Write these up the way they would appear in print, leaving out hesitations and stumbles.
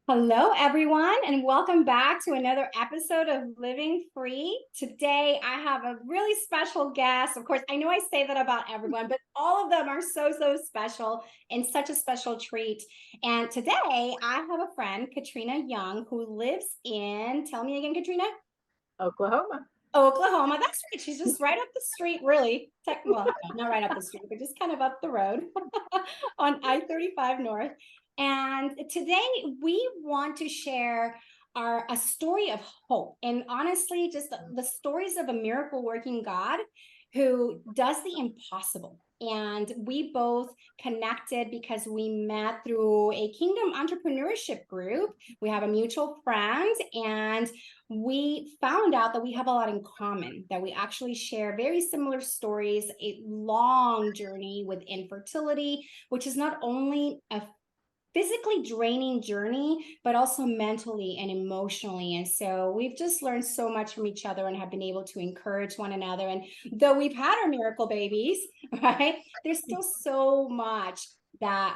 Hello, everyone, and welcome back to another episode of Living Free. Today, I have a really special guest. Of course, I know I say that about everyone, but all of them are so special and such a special treat. And today, I have a friend, Katrina Young, who lives in, tell me again, Katrina? Oklahoma. Oklahoma. That's right. She's just right up the street, really. Well, no, not right up the street, but just kind of up the road on I-35 North. And today we want to share a story of hope. And honestly, just the stories of a miracle working God who does the impossible. And we both connected because we met through a kingdom entrepreneurship group. We have a mutual friend, and we found out that we have a lot in common, that we actually share very similar stories, a long journey with infertility, which is not only a physically draining journey, but also mentally and emotionally. And so we've just learned so much from each other and have been able to encourage one another. And though we've had our miracle babies, right, there's still so much that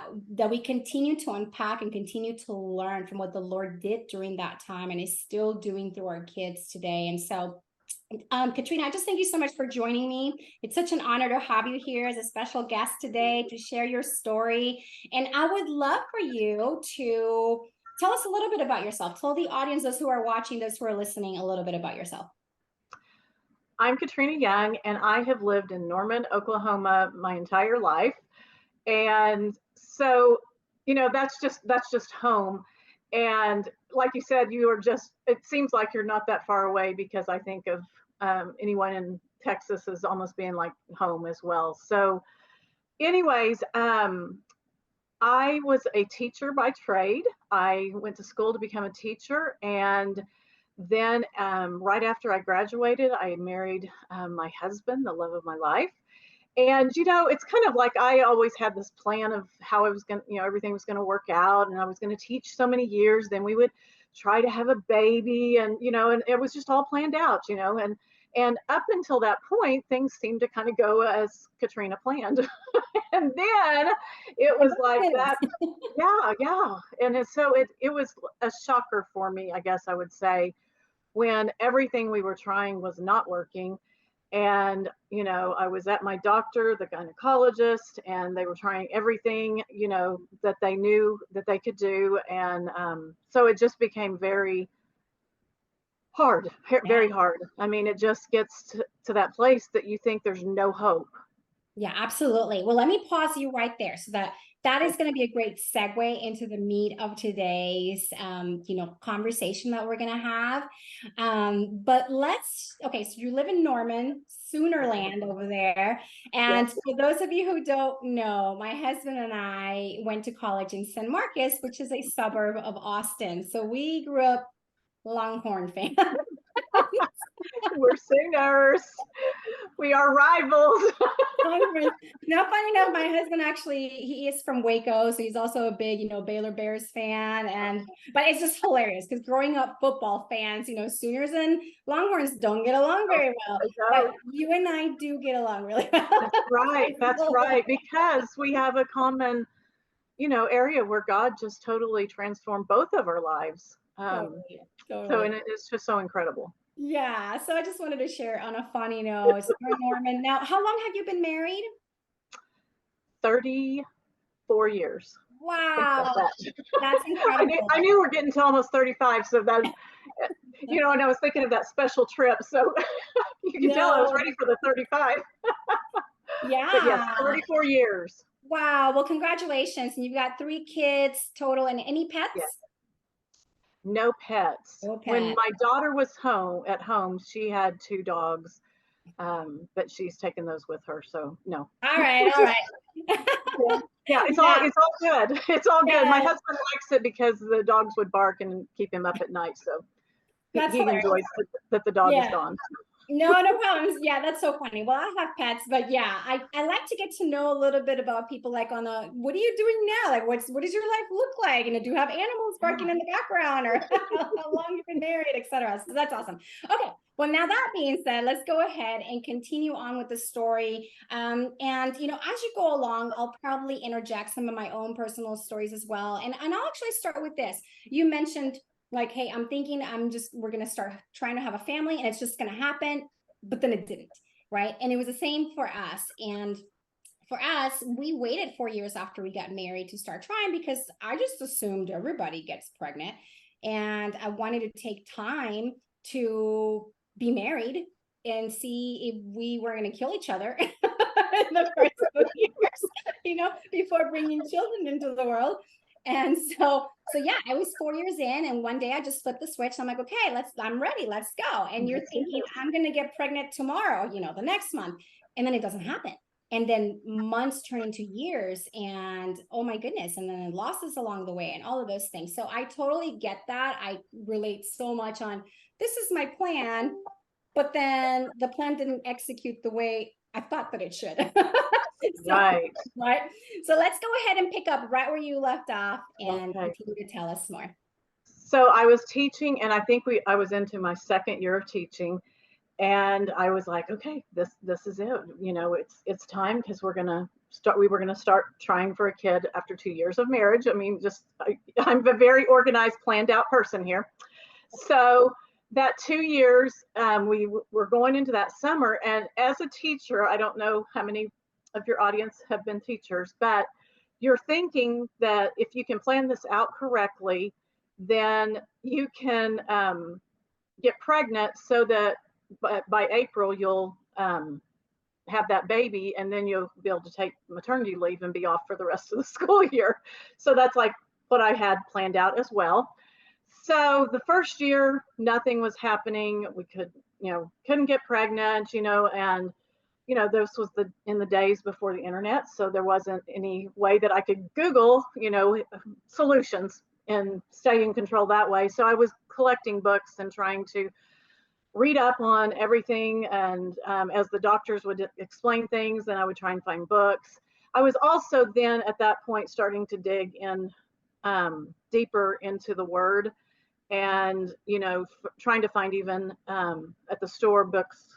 we continue to unpack and continue to learn from what the Lord did during that time and is still doing through our kids today. And so Katrina, I just thank you so much for joining me. It's such an honor to have you here as a special guest today to share your story. And I would love for you to tell us a little bit about yourself. Tell the audience, those who are watching, those who are listening, a little bit about yourself. I'm Katrina Young, and I have lived in Norman, Oklahoma my entire life. And so, that's just home. And like you said, it seems like you're not that far away because I think of anyone in Texas as almost being like home as well. So, anyways, I was a teacher by trade. I went to school to become a teacher, and then right after I graduated, I married my husband, the love of my life. And it's kind of like I always had this plan of how I was going to, everything was going to work out, and I was going to teach so many years. Then we would try to have a baby, and it was just all planned out, and up until that point, things seemed to kind of go as Katrina planned. And then it was like that. Yeah. And so it was a shocker for me, I guess I would say, when everything we were trying was not working. And, I was at my doctor, the gynecologist, and they were trying everything, that they knew that they could do. And so it just became very hard, very hard. I mean, it just gets to that place that you think there's no hope. Yeah, absolutely. Well, let me pause you right there so that is going to be a great segue into the meat of today's conversation that we're going to have. But okay, so you live in Norman, Soonerland over there. And Yes. for those of you who don't know, my husband and I went to college in San Marcos, which is a suburb of Austin. So we grew up Longhorn fans. We're singers. We are rivals. Now, funny enough, my husband actually he is from Waco, so he's also a big, Baylor Bears fan, but it's just hilarious because growing up football fans, Sooners and Longhorns don't get along very well, but you and I do get along really well. That's right, because we have a common, area where God just totally transformed both of our lives. Totally. So, and it's just so incredible. Yeah, so I just wanted to share on a funny note. Norman, now, how long have you been married? 34 years. Wow, that's incredible. I knew we're getting to almost 35, so that, and I was thinking of that special trip, so you can tell I was ready for the 35. Yeah. But yes, 34 years. Wow. Well, congratulations. And you've got 3 kids total. And any pets? Yes. No pets. When my daughter was at home, she had 2 dogs, but she's taken those with her, so no. All right. Yeah, it's all good. It's all good. My husband likes it because the dogs would bark and keep him up at night, so he enjoys that the dog is gone. No problems. Yeah, that's so funny. Well, I have pets, but yeah, I like to get to know a little bit about people, like what are you doing now? Like, what does your life look like? And do you have animals barking in the background, or how long you've been married, etc. So that's awesome. Okay, Well, now that being said, let's go ahead and continue on with the story. And as you go along, I'll probably interject some of my own personal stories as well. And I'll actually start with this. You mentioned like, hey, I'm thinking we're gonna start trying to have a family, and it's just gonna happen, but then it didn't, right? And it was the same for us. And for us, we waited 4 years after we got married to start trying because I just assumed everybody gets pregnant. And I wanted to take time to be married and see if we were going to kill each other in the first few years, before bringing children into the world. And so yeah, I was 4 years in, and one day I just flipped the switch. I'm like, okay, I'm ready, let's go. And you're thinking, I'm going to get pregnant tomorrow, the next month. And then it doesn't happen. And then months turn into years, and oh my goodness, and then losses along the way and all of those things. So I totally get that. I relate so much on, this is my plan, but then the plan didn't execute the way I thought that it should. Right. Right. So let's go ahead and pick up right where you left off and Okay. continue to tell us more. So I was teaching, and I think I was into my second year of teaching, and I was like, okay, this is it. It's time, because we were gonna start trying for a kid after 2 years of marriage. I mean, I'm a very organized, planned out person here. So that 2 years, we were going into that summer, and as a teacher, I don't know how many of your audience have been teachers, but you're thinking that if you can plan this out correctly, then you can get pregnant so that by April you'll have that baby, and then you'll be able to take maternity leave and be off for the rest of the school year. So that's like what I had planned out as well. So the first year, nothing was happening. We couldn't get pregnant, and this was in the days before the internet, so there wasn't any way that I could Google, solutions and stay in control that way. So I was collecting books and trying to read up on everything. And as the doctors would explain things, then I would try and find books. I was also then at that point starting to dig in deeper into the Word, and trying to find even at the store books,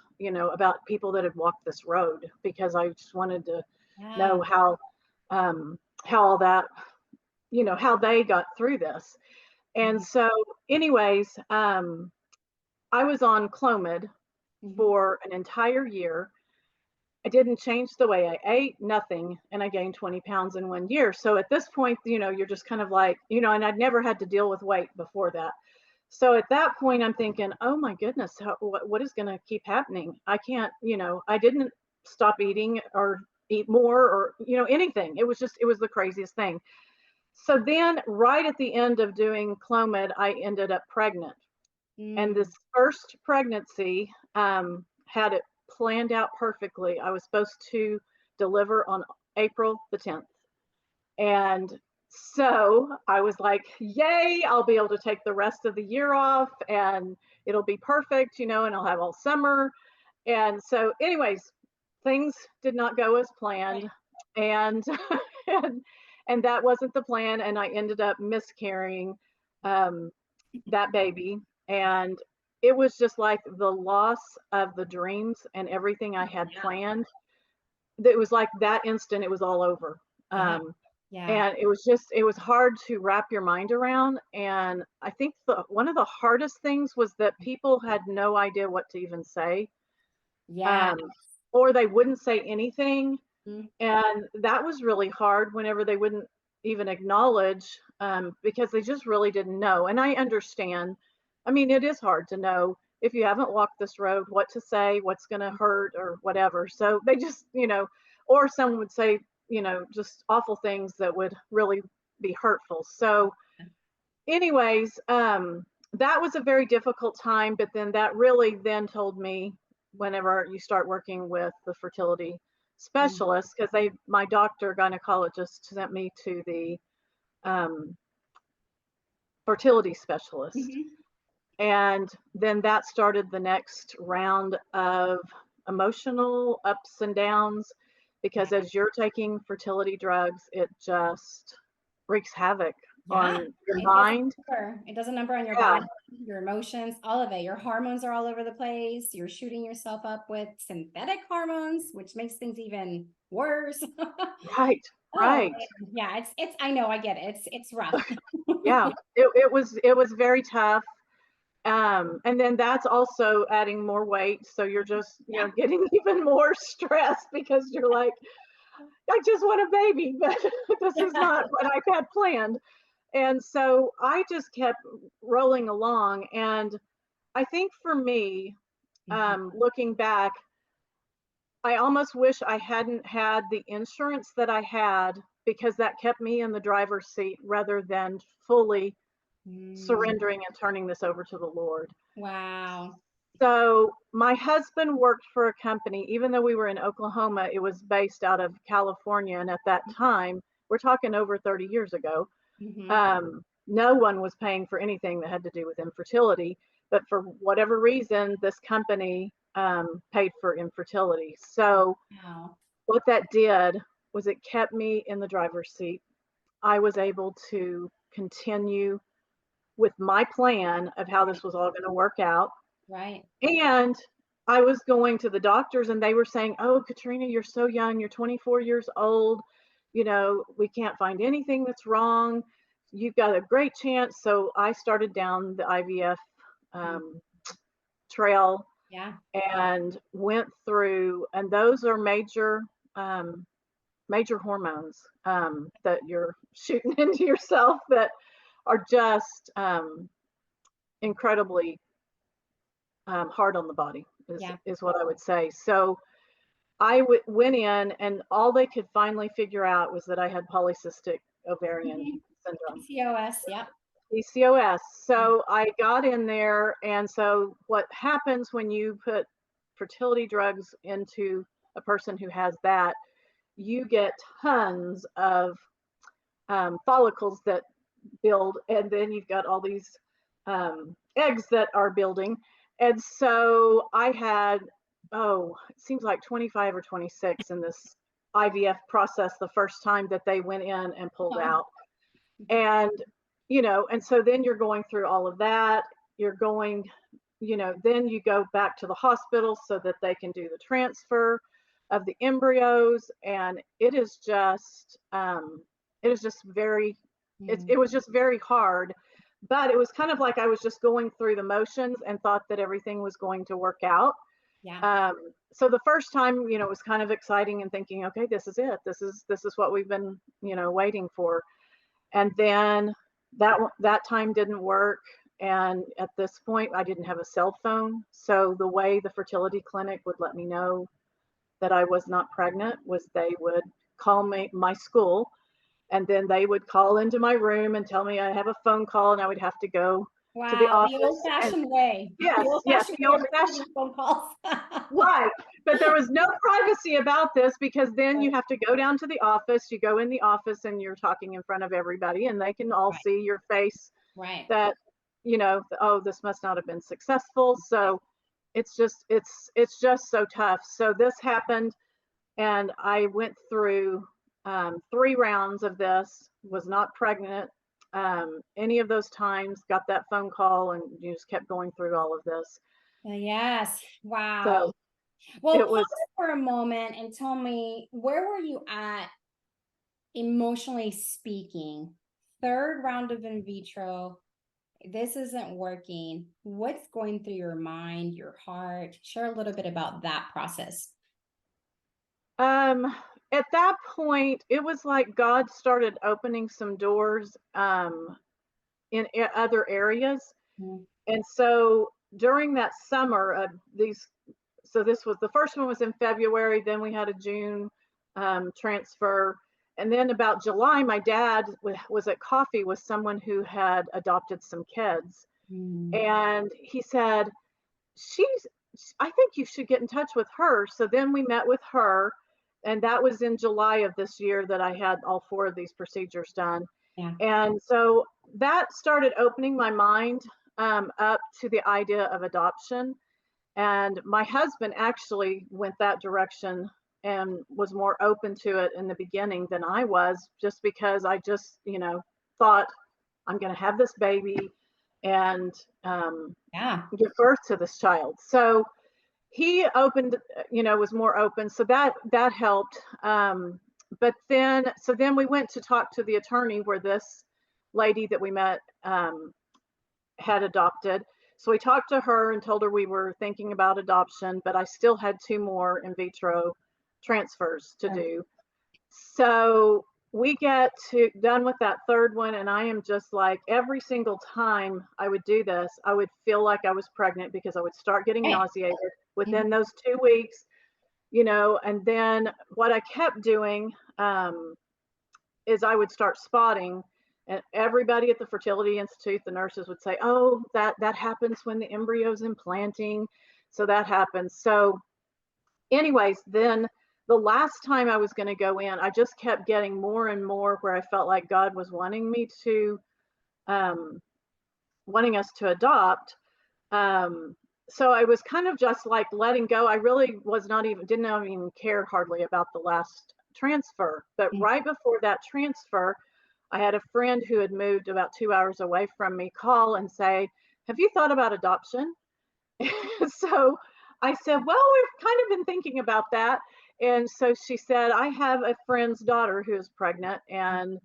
about people that had walked this road, because I just wanted to know how all that, how they got through this. And so anyways, I was on Clomid for an entire year. I didn't change the way I ate, nothing, and I gained 20 pounds in 1 year. So at this point, you're just kind of like, and I'd never had to deal with weight before that. So at that point, I'm thinking, oh my goodness, what is going to keep happening? I can't, I didn't stop eating or eat more or, anything. It was the craziest thing. So then right at the end of doing Clomid, I ended up pregnant. And this first pregnancy had it planned out perfectly. I was supposed to deliver on April the 10th. And so I was like, yay, I'll be able to take the rest of the year off, and it'll be perfect, and I'll have all summer. And so anyways, things did not go as planned. And, and that wasn't the plan. And I ended up miscarrying that baby. And it was just like the loss of the dreams and everything I had planned. It was like that instant, it was all over. And it was hard to wrap your mind around. And I think one of the hardest things was that people had no idea what to even say. Or they wouldn't say anything. And that was really hard whenever they wouldn't even acknowledge, because they just really didn't know. And I understand. I mean, it is hard to know, if you haven't walked this road, what to say, what's going to hurt or whatever. So they just, or someone would say, just awful things that would really be hurtful. So anyways, that was a very difficult time. But then that really then told me, whenever you start working with the fertility specialist, because my doctor gynecologist sent me to the fertility specialist. And then that started the next round of emotional ups and downs, because as you're taking fertility drugs, it just wreaks havoc Yeah, on your it does a mind. number. It does a number on your Yeah, body, your emotions, all of it. Your hormones are all over the place. You're shooting yourself up with synthetic hormones, which makes things even worse. right, Oh right. man. Yeah, it's I know, I get it. It's rough. Yeah, it was very tough. And then that's also adding more weight. So you're just, Yeah. getting even more stressed because you're like, I just want a baby, but this is not what I've had planned. And so I just kept rolling along. And I think for me, Mhm. looking back, I almost wish I hadn't had the insurance that I had because that kept me in the driver's seat rather than fully Mm, surrendering and turning this over to the Lord. wow. So my husband worked for a company, even though we were in Oklahoma, it was based out of California. And at that time, we're talking over 30 years ago, Mhm. no one was paying for anything that had to do with infertility. But for whatever reason, this company paid for infertility. So Wow. what that did was it kept me in the driver's seat. I was able to continue with my plan of how Right. this was all going to work out. Right. And I was going to the doctors and they were saying, "Oh, Katrina, you're so young. You're 24 years old. We can't find anything that's wrong. You've got a great chance." So I started down the IVF Mm, um, trail yeah. and went through, and those are um, major hormones that you're shooting into yourself that are just incredibly hard on the body is Yeah. is what I would say. So went in, and all they could finally figure out was that I had polycystic ovarian Mhm. syndrome, PCOS. Yep. PCOS. So I got in there, and so what happens when you put fertility drugs into a person who has that, you get tons of follicles that build, and then you've got all these eggs that are building. And so I had, oh, it seems like 25 or 26 in this IVF process the first time that they went in and pulled Oh, out. And, and so then you're going through all of that. You're going, then you go back to the hospital so that they can do the transfer of the embryos. And it is just very, mm, it was just very hard. But it was kind of like I was just going through the motions and thought that everything was going to work out. yeah. um, so the first time, it was kind of exciting and thinking, okay, this is it, this is what we've been, waiting for. And then that time didn't work. And at this point I didn't have a cell phone, so the way the fertility clinic would let me know that I was not pregnant was they would call my school, and then they would call into my room and tell me I have a phone call and I would have to go to the Wow. The office. old And fashioned way. The yes, old yes, fashioned the way old of fashioned. receiving phone calls. Right. But there was no privacy about this because then you have to go down to the office. You go in the office and you're talking in front of everybody, and they can all Right. see your face Right. that, oh, this must not have been successful. So it's just so tough. So this happened, and I went through 3 rounds of this, was not pregnant any of those times, got that phone call, and you just kept going through all of this. Yes. Wow. So Well, it was. pause for a moment and tell me, where were you at emotionally speaking? Third round of in vitro. This isn't working. What's going through your mind, your heart? Share a little bit about that process. Um, at that point, it was like God started opening some doors in other areas. Mm, And so during that summer of these, so this was the first one was in February, then we had a June transfer. And then about July, my dad was at coffee with someone who had adopted some kids. mm, And he said, she's I think you should get in touch with her. So then we met with her, and that was in July of this year that I had all 4 of these procedures done. yeah. And so that started opening my mind up to the idea of adoption. And my husband actually went that direction and was more open to it in the beginning than I was, just because I just, thought I'm going to have this baby and Yeah. give birth to this child. So he opened, was more open. So that helped. But then we went to talk to the attorney where this lady that we met had adopted. So we talked to her and told her we were thinking about adoption, but I still had 2 more in vitro transfers to do. So we get done with that third one, and I am just like, every single time I would do this, I would feel like I was pregnant because I would start getting Hey. nauseated within those 2 weeks, and then what I kept doing is I would start spotting, and everybody at the Fertility Institute, the nurses would say, oh, that happens when the embryo's implanting. So that happens. So anyways, then the last time I was going to go in, I just kept getting more and more where I felt like God was wanting us to adopt. So I was kind of just like letting go. I really didn't even care hardly about the last transfer. But right before that transfer, I had a friend who had moved about 2 hours away from me call and say, have you thought about adoption? So I said, well, we've kind of been thinking about that. And so she said, I have a friend's daughter who is pregnant and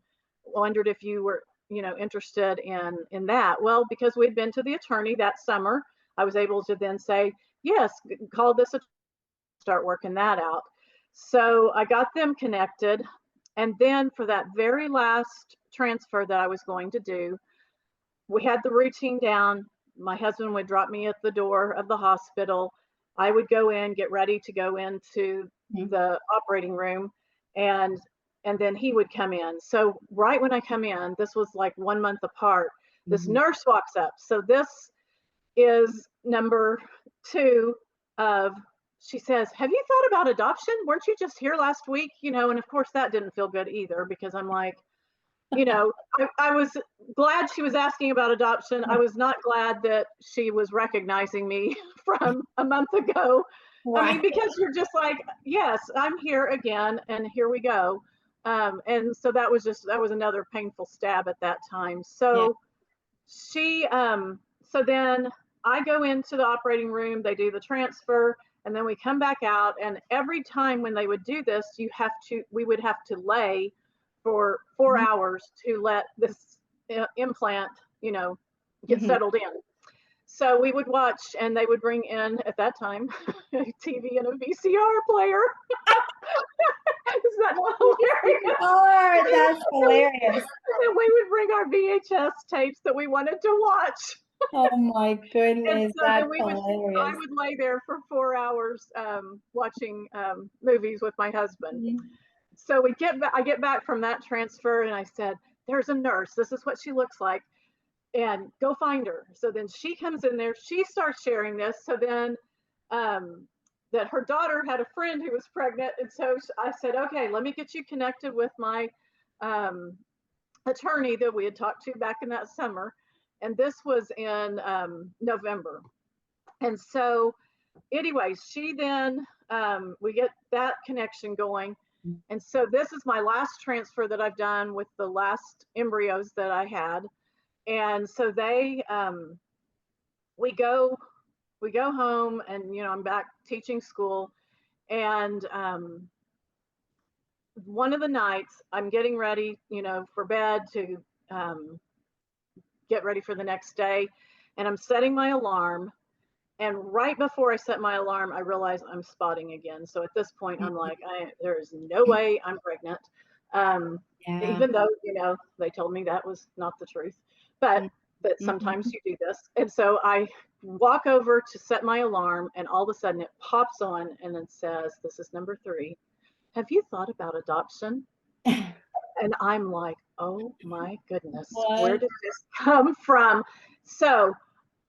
wondered if you were, interested in that. Well, because we'd been to the attorney that summer, I was able to then say, yes, call this, start working that out. So I got them connected. And then for that very last transfer that I was going to do, we had the routine down. My husband would drop me at the door of the hospital. I would go in, get ready to go into the operating room, and then he would come in. So right when I come in, this was like 1 month apart, this nurse walks up. So this is number 2 of, she says, have you thought about adoption? Weren't you just here last week? And of course that didn't feel good either, because I'm like, I was glad she was asking about adoption. I was not glad that she was recognizing me from a month ago. I mean, because you're just like, yes, I'm here again, and here we go. And so that was another painful stab at that time. So so then I go into the operating room, they do the transfer, and then we come back out. And every time when they would do this, we would have to lay for 4 hours to let this implant, get settled in. So we would watch, and they would bring in, at that time, a TV and a VCR player. Is that not hilarious? Oh, that's hilarious. And we would bring our VHS tapes that we wanted to watch. Oh my goodness, So that's I hilarious. would lay there for 4 hours watching movies with my husband. So I get back from that transfer, and I said, there's a nurse. This is what she looks like. And go find her. So then she comes in there. She starts sharing this. So then that her daughter had a friend who was pregnant. And so I said, okay, let me get you connected with my attorney that we had talked to back in that summer. And this was in November. And so anyways, she then, we get that connection going. And so this is my last transfer that I've done with the last embryos that I had. And so we go home, and, I'm back teaching school. And one of the nights I'm getting ready, for bed to get ready for the next day. And I'm setting my alarm. And right before I set my alarm, I realize I'm spotting again. So at this point, I'm like, there is no way I'm pregnant. Even though, they told me that was not the truth. But sometimes you do this. And so I walk over to set my alarm, and all of a sudden it pops on, and it says, this is number 3. Have you thought about adoption? And I'm like, oh my goodness, where did this come from? So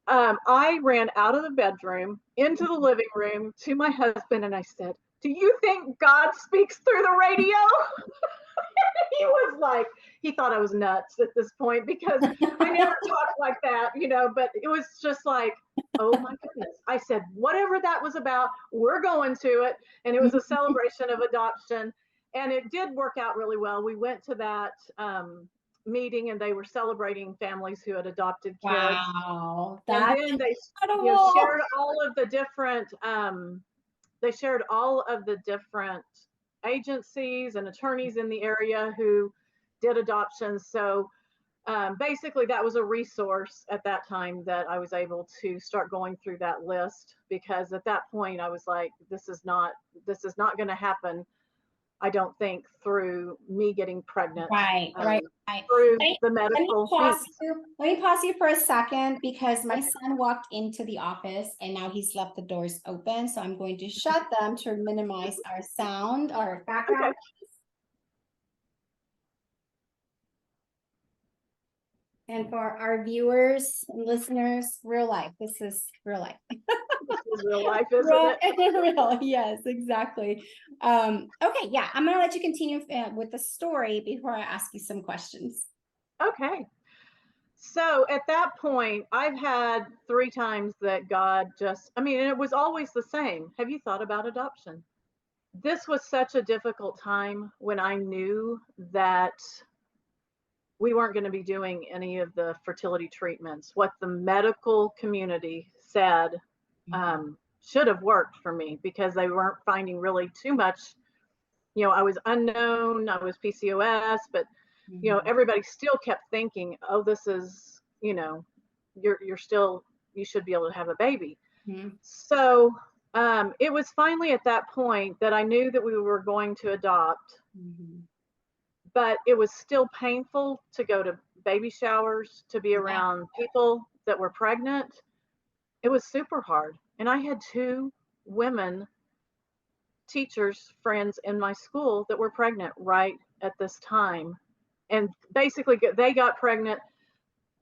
I ran out of the bedroom into the living room to my husband, and I said, do you think God speaks through the radio? He was like, he thought I was nuts at this point, because I never talked like that, but it was just like, oh my goodness. I said, whatever that was about, we're going to it. And it was a celebration of adoption. And it did work out really well. We went to that meeting, and they were celebrating families who had adopted kids. Wow, And that's then they, incredible. shared all of the different, they shared all of the different agencies and attorneys in the area who did adoptions. So basically, that was a resource at that time that I was able to start going through that list, because at that point I was like, this is not going to happen. I don't think through me getting pregnant, Right, um, right, right. through Let me, the let me medical pause means. you. Let me pause you for a second because my Okay. son walked into the office and now he's left the doors open. So I'm going to shut them to minimize our sound, our Okay. background. And for our viewers and listeners, real life. This is real life. This is real life, isn't Real, it? real. Yes, exactly. Okay, yeah, I'm gonna let you continue with the story before I ask you some questions. Okay. So at that point, I've had 3 times that God just, I mean, and it was always the same. Have you thought about adoption? This was such a difficult time when I knew that we weren't going to be doing any of the fertility treatments. What the medical community said should have worked for me, because they weren't finding really too much. I was unknown, I was PCOS, but Mhm. everybody still kept thinking, oh, this is, you're still, you should be able to have a baby. Mhm. So it was finally at that point that I knew that we were going to adopt, Mhm. but it was still painful to go to baby showers, to be Yeah. around people that were pregnant. It was super hard. And I had 2 women teachers, friends in my school that were pregnant right at this time. And basically they got pregnant,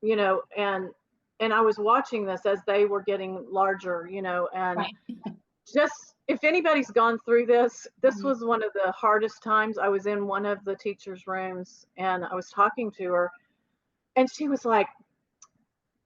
and I was watching this as they were getting larger, and Right. just, if anybody's gone through this Mhm. was one of the hardest times. I was in one of the teachers' rooms and I was talking to her, and she was like,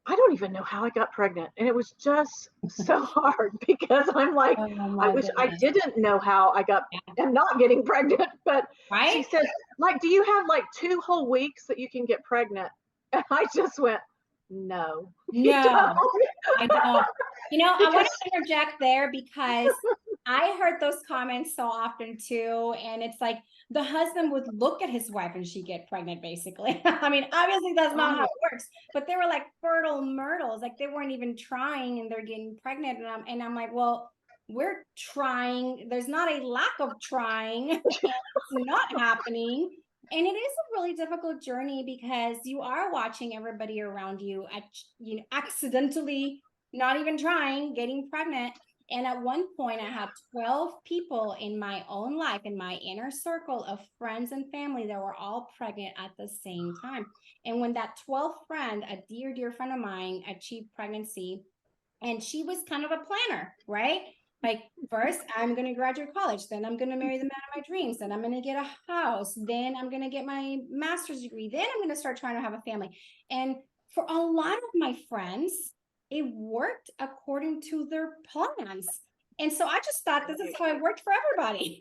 I don't even know how I got pregnant. And it was just so hard, because I'm like, Oh I my wish I goodness. didn't know how I got Yeah. am not getting pregnant. But she Right? said, like, do you have like 2 whole weeks that you can get pregnant? And I just went, no, you don't. No. I don't. I want Because to interject there because I heard those comments so often too. And it's like the husband would look at his wife and she'd get pregnant, basically. I mean, obviously, that's not how oh, it works, but they were like fertile myrtles. Like they weren't even trying and they're getting pregnant. And I'm like, well, we're trying. There's not a lack of trying, and it's not happening. And it is a really difficult journey because you are watching everybody around you accidentally, not even trying, getting pregnant. And at one point, I had 12 people in my own life, in my inner circle of friends and family that were all pregnant at the same time. And when that 12th friend, a dear, dear friend of mine, achieved pregnancy, and she was kind of a planner, right? Like, first, I'm going to graduate college, then I'm going to marry the man of my dreams, then I'm going to get a house, then I'm going to get my master's degree, then I'm going to start trying to have a family. And for a lot of my friends, it worked according to their plans. And so I just thought this is how it worked for everybody,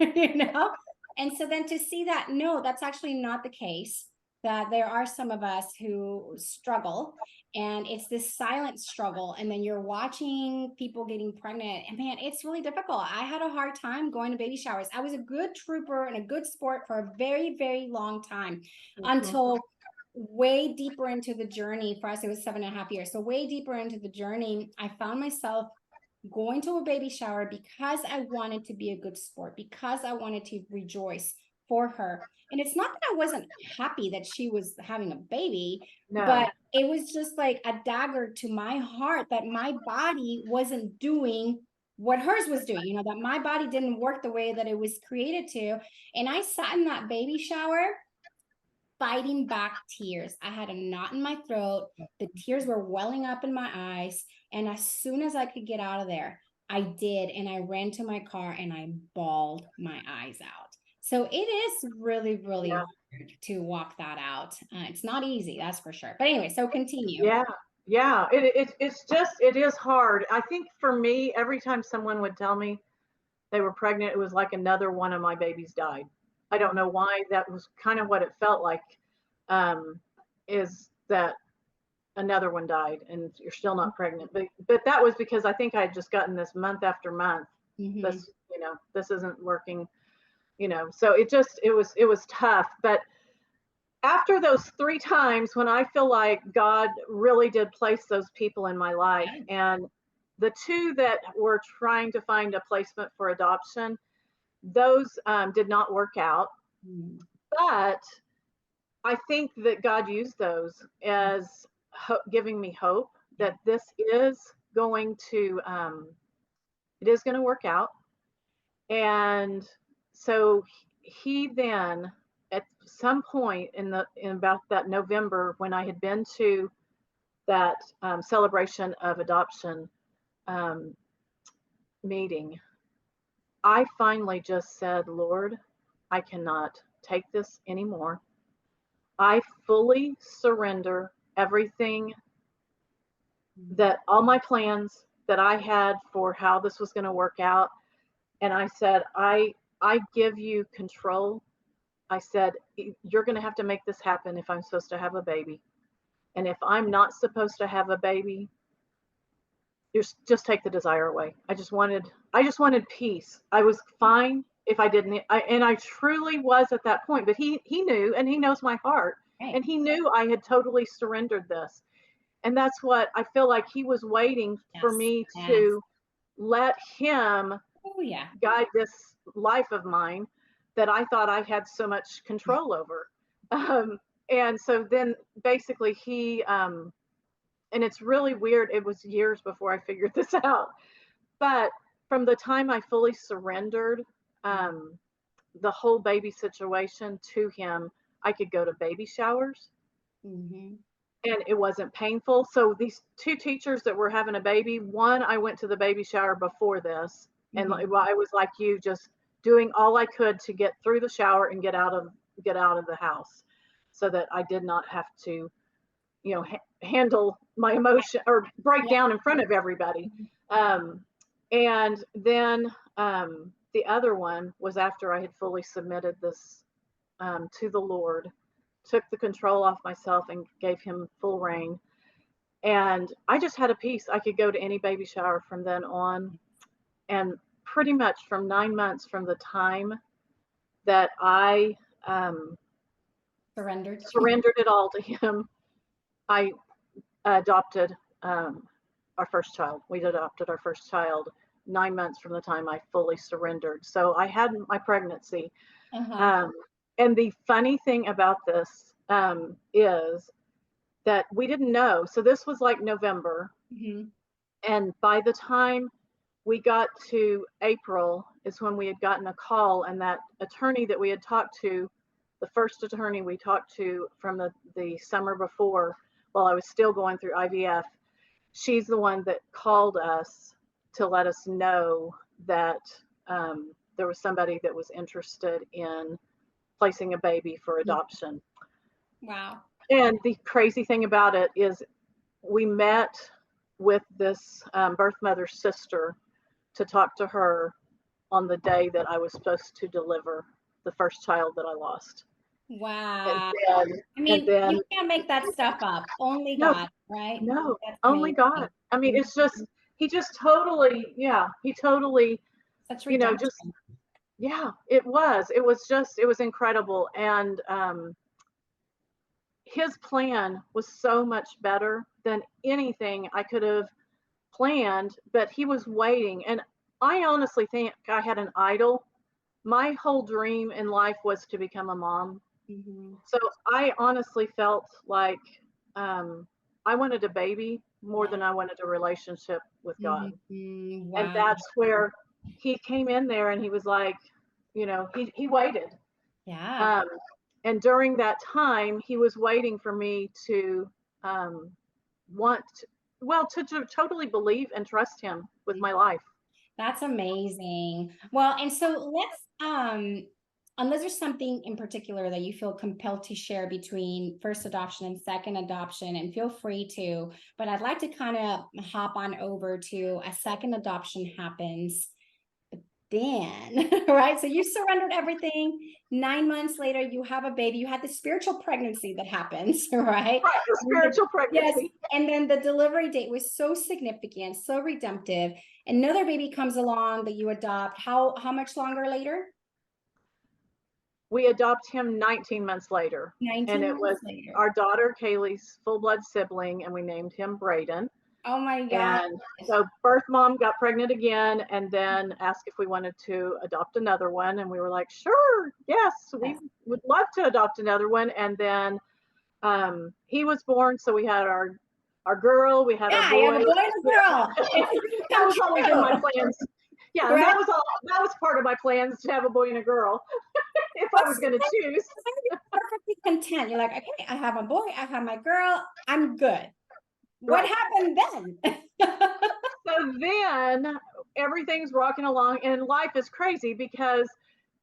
And so then to see that, no, that's actually not the case, that there are some of us who struggle, and it's this silent struggle, and then you're watching people getting pregnant, and man, it's really difficult. I had a hard time going to baby showers. I was a good trooper and a good sport for a very, very long time, mhm. until way deeper into the journey. For us, it was 7.5 years. So way deeper into the journey, I found myself going to a baby shower because I wanted to be a good sport, because I wanted to rejoice for her. And it's not that I wasn't happy that she was having a baby, but No. it was just like a dagger to my heart that my body wasn't doing what hers was doing, that my body didn't work the way that it was created to. And I sat in that baby shower fighting back tears. I had a knot in my throat. The tears were welling up in my eyes. And as soon as I could get out of there, I did. And I ran to my car and I bawled my eyes out. So it is really, really Yeah. hard to walk that out. It's not easy, that's for sure. But anyway, so continue. Yeah. Yeah. It is hard. I think for me, every time someone would tell me they were pregnant, it was like another one of my babies died. I don't know why. That was kind of what it felt like. Um, is that another one died and you're still not pregnant. But that was because I think I had just gotten this month after month. This, this isn't working, so it was tough. But after those 3 times when I feel like God really did place those people in my life, and the 2 that were trying to find a placement for adoption, those did not work out. But I think that God used those as giving me hope that this is going to, it is going to work out. And so he then, at some point in about that November, when I had been to that celebration of adoption meeting, I finally just said, Lord, I cannot take this anymore. I fully surrender everything, that all my plans that I had for how this was going to work out. And I said, I give you control. I said, you're going to have to make this happen if I'm supposed to have a baby. And if I'm not supposed to have a baby, just take the desire away. I just wanted peace. I was fine if I didn't. And I truly was at that point. But he knew, and he knows my heart. Right. And he knew I had totally surrendered this. And that's what I feel like he was waiting for me to let him guide this life of mine that I thought I had so much control over. And so then basically he, and it's really weird, it was years before I figured this out. But from the time I fully surrendered the whole baby situation to him, I could go to baby showers. And it wasn't painful. So these 2 teachers that were having a baby, one, I went to the baby shower before this. And I was like you, just doing all I could to get through the shower and get out of the house, so that I did not have to, handle my emotion or break down in front of everybody. And then the other one was after I had fully submitted this to the Lord, took the control off myself and gave him full reign. And I just had a peace. I could go to any baby shower from then on. And pretty much from 9 months from the time that I surrendered it all to him, I adopted our first child. We adopted our first child 9 months from the time I fully surrendered. So I had my pregnancy. And the funny thing about this is that we didn't know. So this was like November. And by the time we got to April is when we had gotten a call, and that attorney that we had talked to, the first attorney we talked to from the summer before, while I was still going through IVF, she's the one that called us to let us know that there was somebody that was interested in placing a baby for adoption. Wow. And the crazy thing about it is we met with this birth mother's sister to talk to her on the day that I was supposed to deliver the first child that I lost. Wow. You can't make that stuff up. Only God, right? No, only God. I mean, it's just, he just totally, such redemption. It was incredible. And his plan was so much better than anything I could have planned, but he was waiting. And I honestly think I had an idol. My whole dream in life was to become a mom. So I honestly felt like I wanted a baby more than I wanted a relationship with God. Wow. And that's where he came in there, and he was like, he waited. And during that time, he was waiting for me to to totally believe and trust him with my life. That's amazing. Well, and so let's, unless there's something in particular that you feel compelled to share between first adoption and second adoption, and feel free to, but I'd like to kind of hop on over to a second adoption happens. then, right? So you surrendered everything. 9 months later, you have a baby. You had the spiritual pregnancy that happens, right? Right, the spiritual Yes. pregnancy. And then the delivery date was so significant, so redemptive. Another baby comes along that you adopt. How much longer later? We adopt him 19 months later. And 19 it was months later. our daughter Kaylee's full blood sibling, and we named him Braden. Oh my God. And so birth mom got pregnant again and then asked if we wanted to adopt another one. And we were like, sure, yes, we would love to adopt another one. And then he was born. So we had our girl, we had our Yeah, boy. you have a boy and a girl. That was always in my plans. Yeah, Right? that was part of my plans, to have a boy and a girl if I was going to choose. Perfectly content. You're like, okay, I have a boy, I have my girl, I'm good. What Right. happened then? So then everything's rocking along, and life is crazy because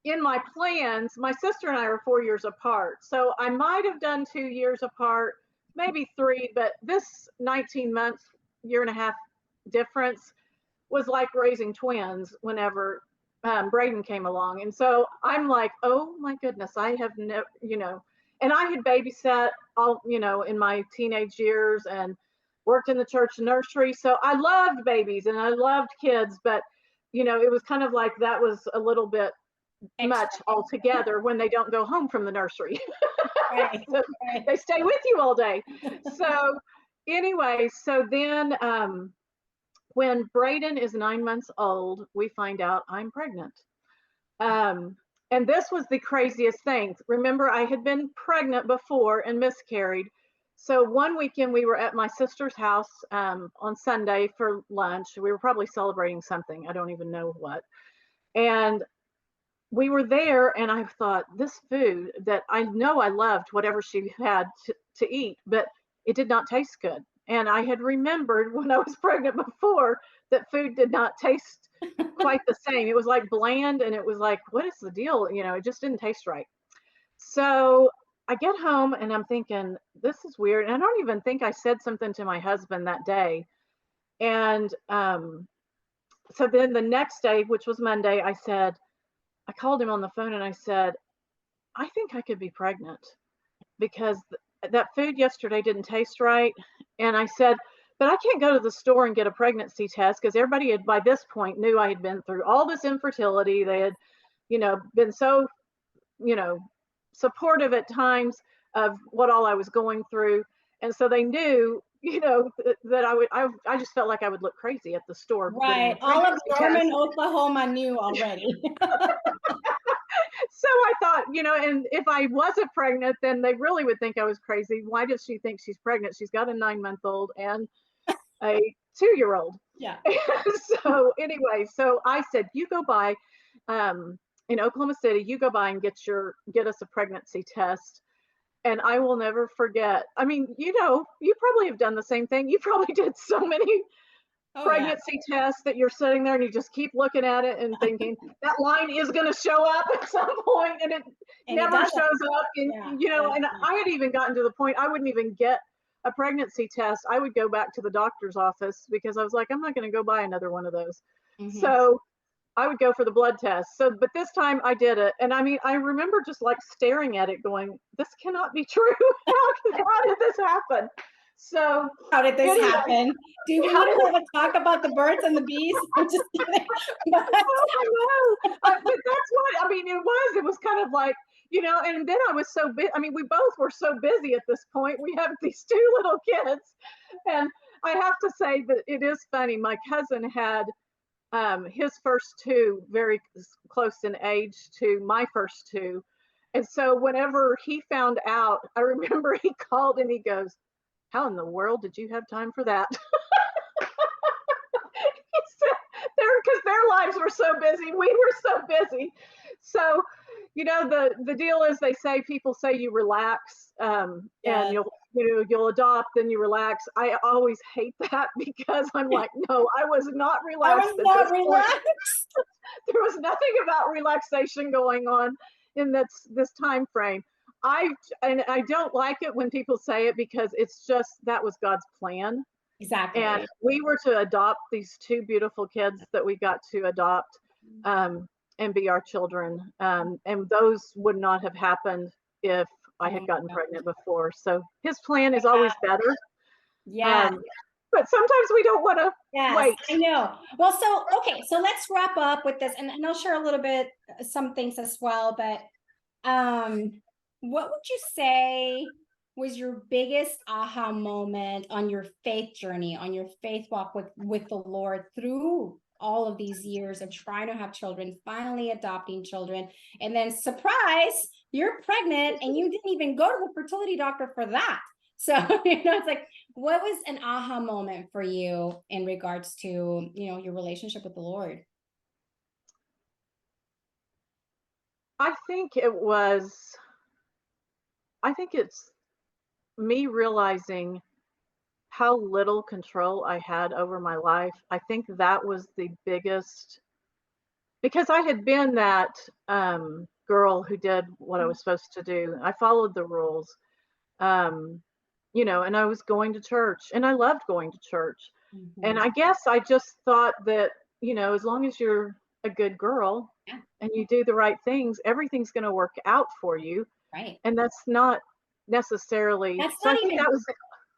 in my plans, my sister and I are 4 years apart. So I might have done 2 years apart, maybe three, but this 19 months, year and a half difference was like raising twins whenever Braden came along. And so I'm like, oh my goodness, I have never, and I had babysat all, in my teenage years and worked in the church nursery. So I loved babies and I loved kids, but, it was kind of like that was a little bit much altogether when they don't go home from the nursery. Right, So right. they stay with you all day. So anyway, so then when Braden is 9 months old, we find out I'm pregnant. And this was the craziest thing. Remember, I had been pregnant before and miscarried. So one weekend we were at my sister's house on Sunday for lunch. We were probably celebrating something. I don't even know what. And we were there, and I thought, this food that I know I loved, whatever she had to eat, but it did not taste good. And I had remembered when I was pregnant before that food did not taste quite the same. It was like bland, and it was like, what is the deal? It just didn't taste right. So I get home and I'm thinking, this is weird. And I don't even think I said something to my husband that day. And so then the next day, which was Monday, I called him on the phone and I said, I think I could be pregnant because that food yesterday didn't taste right. And I said, but I can't go to the store and get a pregnancy test because everybody had by this point knew I had been through all this infertility. They had, been so, supportive at times of what all I was going through. And so they knew, that I just felt like I would look crazy at the store. Right. All of Norman, Oklahoma knew already. So I thought, and if I wasn't pregnant, then they really would think I was crazy. Why does she think she's pregnant? She's got a 9-month-old and a 2-year-old. Yeah. So anyway, so I said, you go by in Oklahoma City, you go by and get us a pregnancy test. And I will never forget. I mean, you probably have done the same thing. You probably did so many pregnancy tests that you're sitting there and you just keep looking at it and thinking that line is going to show up at some point, and it never shows up. And and I had even gotten to the point I wouldn't even get a pregnancy test. I would go back to the doctor's office because I was like, I'm not going to go buy another one of those. Mm-hmm. So I would go for the blood test. So, but this time I did it. And I mean, I remember just like staring at it going, this cannot be true. How did this happen? So how did this happen? Do we need to have a talk about the birds and the bees? I'm just kidding. But, but that's what, I mean, it was kind of like, and then I was so busy. I mean, we both were so busy at this point. We have these 2 little kids. And I have to say that it is funny. My cousin had his first 2 very close in age to my first 2. And so whenever he found out, I remember he called and he goes, how in the world did you have time for that? He said, because their lives were so busy. We were so busy. So, the deal is people say you relax and you'll adopt, then you relax. I always hate that because I'm like, no, I was not relaxed. I was not relaxed. There was nothing about relaxation going on in this time frame. I don't like it when people say it because it's just, that was God's plan. Exactly. And we were to adopt these 2 beautiful kids that we got to adopt. and be our children. And those would not have happened if I had Oh gotten my pregnant before. So his plan is always better. yeah. Um, but sometimes we don't want to Yes, wait. I know. Well, so okay, so let's wrap up with this, and I'll share a little bit some things as well. But what would you say was your biggest aha moment on your faith journey, on your faith walk with the Lord through all of these years of trying to have children, finally adopting children, and then surprise, you're pregnant and you didn't even go to the fertility doctor for that. So, it's like, what was an aha moment for you in regards to, your relationship with the Lord? I think it's me realizing how little control I had over my life. I think that was the biggest, because I had been that girl who did what I was supposed to do. I followed the rules, um, and I was going to church, and I loved going to church. And Mhm. I guess I just thought that, as long as you're a good girl Yeah, and you do the right things, everything's going to work out for you. right. And that's not necessarily, That's so I not think even that was,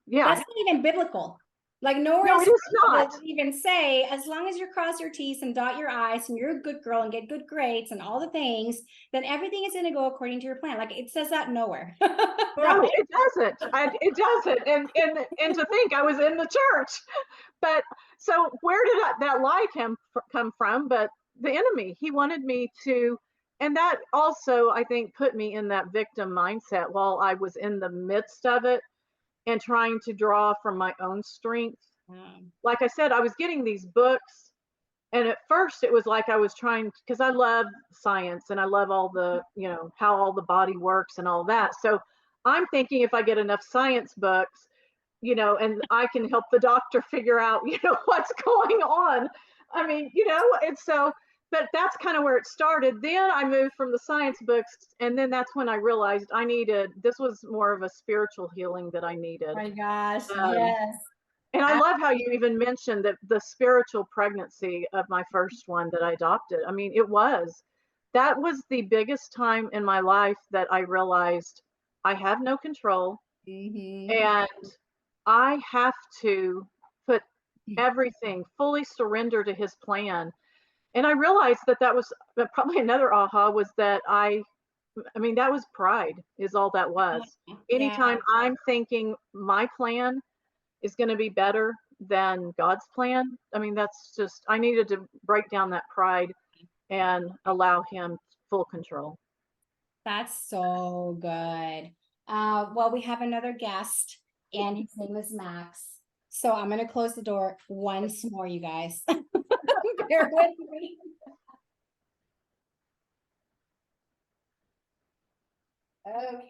yeah, That's not even biblical. Like nowhere no, in it is scripture not. does it even say, as long as you cross your T's and dot your I's and you're a good girl and get good grades and all the things, then everything is going to go according to your plan. Like it says that nowhere. No, Right. it doesn't. It doesn't. And to think I was in the church, but so where did that lie come from? But the enemy, he wanted me to, and that also I think put me in that victim mindset while I was in the midst of it and trying to draw from my own strength. Like I said, I was getting these books, and at first it was like I was trying, because I love science and I love all the, how all the body works and all that. So I'm thinking if I get enough science books, and I can help the doctor figure out, what's going on. I mean, it's so, but that's kind of where it started. Then I moved from the science books, and then that's when I realized this was more of a spiritual healing that I needed. My gosh, Um, yes. and I love how you even mentioned that the spiritual pregnancy of my first one that I adopted. I mean, that was the biggest time in my life that I realized I have no control, Mm-hmm. and I have to put everything, fully surrender to his plan. And I realized that was probably another aha, was that I mean, that was pride, is all that was. Yeah, Anytime I'm thinking my plan is going to be better than God's plan, I mean, that's just, I needed to break down that pride and allow him full control. that's so good. Well, we have another guest, and his name is Max. So I'm going to close the door once more, you guys. Bear with me. Okay.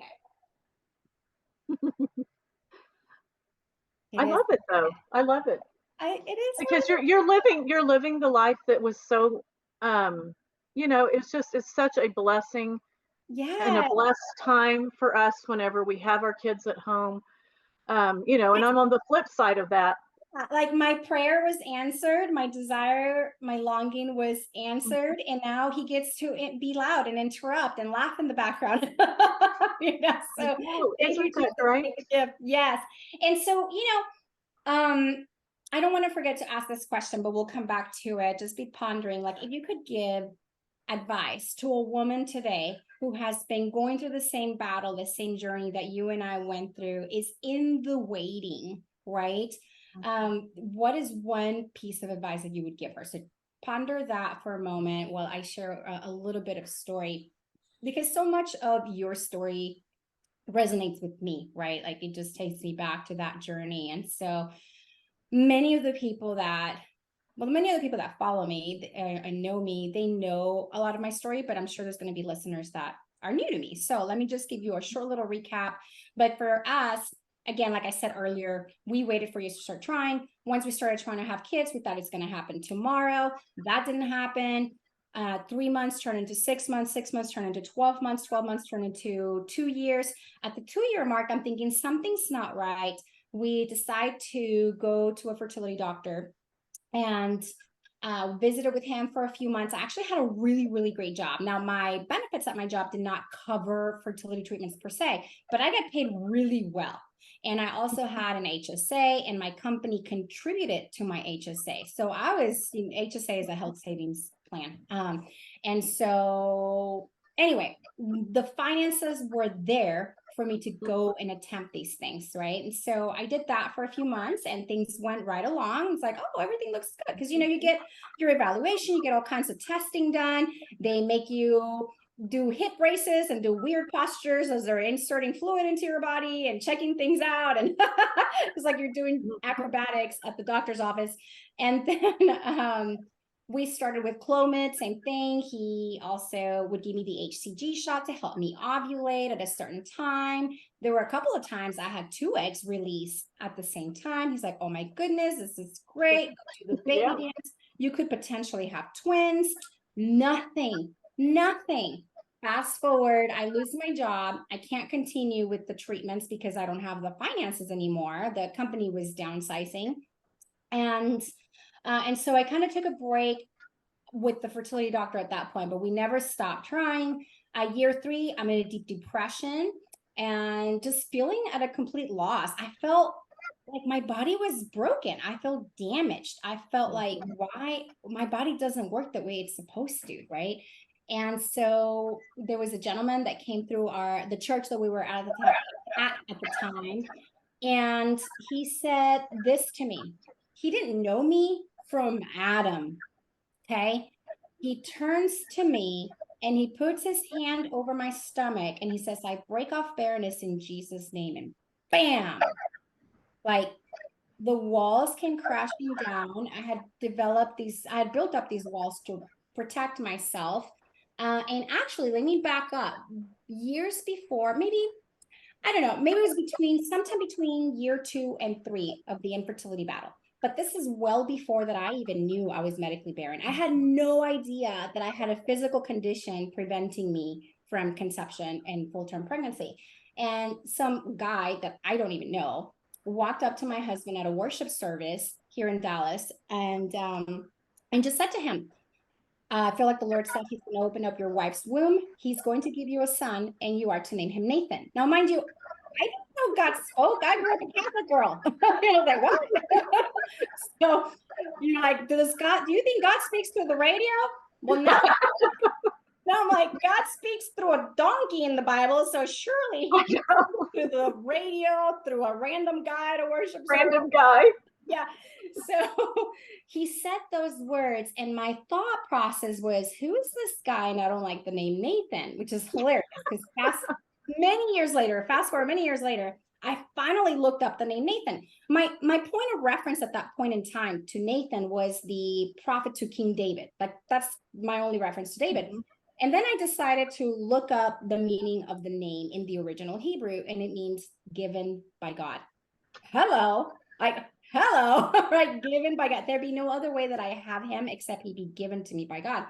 It I is. love it though. I love it It is because really, you're living the life that was so, it's such a blessing and a yeah. blessed time for us whenever we have our kids at home. And I'm on the flip side of that. Like my prayer was answered, my desire, my longing was answered, and now he gets to be loud and interrupt and laugh in the background. I So know, thank you, isn't that Jesus, for great? the gift. Yes. And so, I don't want to forget to ask this question, but we'll come back to it. Just be pondering, like if you could give advice to a woman today who has been going through the same battle, the same journey that you and I went through, is in the waiting, right? What is one piece of advice that you would give her? So ponder that for a moment while I share a little bit of story, because so much of your story resonates with me, right? Like it just takes me back to that journey. And so many of the people that follow me and know me, they know a lot of my story, but I'm sure there's going to be listeners that are new to me. So let me just give you a short little recap. But for us, again, like I said earlier, we waited for you to start trying. Once we started trying to have kids, we thought it's going to happen tomorrow. That didn't happen. 3 months turned into 6 months, 6 months turned into 12 months, 12 months turned into 2 years. At the 2 year mark, I'm thinking something's not right. We decide to go to a fertility doctor, and visited with him for a few months. I actually had a really, really great job. Now, my benefits at my job did not cover fertility treatments per se, but I got paid really well. And I also had an HSA, and my company contributed to my HSA. So I was, HSA is a health savings plan. And so anyway, the finances were there for me to go and attempt these things, right? And so I did that for a few months, and things went right along. It's like, oh, everything looks good, because you get your evaluation, you get all kinds of testing done. They make you do hip braces and do weird postures as they're inserting fluid into your body and checking things out, and it's like you're doing acrobatics at the doctor's office. And then we started with Clomid, same thing. He also would give me the HCG shot to help me ovulate at a certain time. There were a couple of times I had 2 eggs release at the same time. He's like, oh my goodness, this is great. Go to the baby dance. You could potentially have twins. Nothing. Fast forward, I lose my job. I can't continue with the treatments because I don't have the finances anymore. The company was downsizing. And so I kind of took a break with the fertility doctor at that point, but we never stopped trying. Year 3, I'm in a deep depression and just feeling at a complete loss. I felt like my body was broken. I felt damaged. I felt like, why my body doesn't work the way it's supposed to, right? And so there was a gentleman that came through the church that we were at the time, and he said this to me. He didn't know me from Adam. Okay. He turns to me and he puts his hand over my stomach and he says, I break off barrenness in Jesus' name. And bam, like the walls came crashing down. I had built up these walls to protect myself. And actually, let me back up. Years before, maybe, I don't know, maybe it was sometime between year 2 and 3 of the infertility battle. But this is well before that I even knew I was medically barren. I had no idea that I had a physical condition preventing me from conception and full-term pregnancy. And some guy that I don't even know walked up to my husband at a worship service here in Dallas and just said to him, I feel like the Lord said he's going to open up your wife's womb. He's going to give you a son, and you are to name him Nathan. Now, mind you, I didn't know God spoke. I grew up a Catholic girl. I was like, what? So, like, do you think God speaks through the radio? Well, no. No, I'm like, God speaks through a donkey in the Bible, so surely he can through the radio, through a random guy at a worship Random guy. Yeah. So he said those words, and my thought process was, who is this guy? And I don't like the name Nathan, which is hilarious because fast forward many years later, I finally looked up the name Nathan. My point of reference at that point in time to Nathan was the prophet to King David. Like that's my only reference to David. Mm-hmm. And then I decided to look up the meaning of the name in the original Hebrew, and it means given by God. Hello, right? Given by God. There be no other way that I have him except he be given to me by God.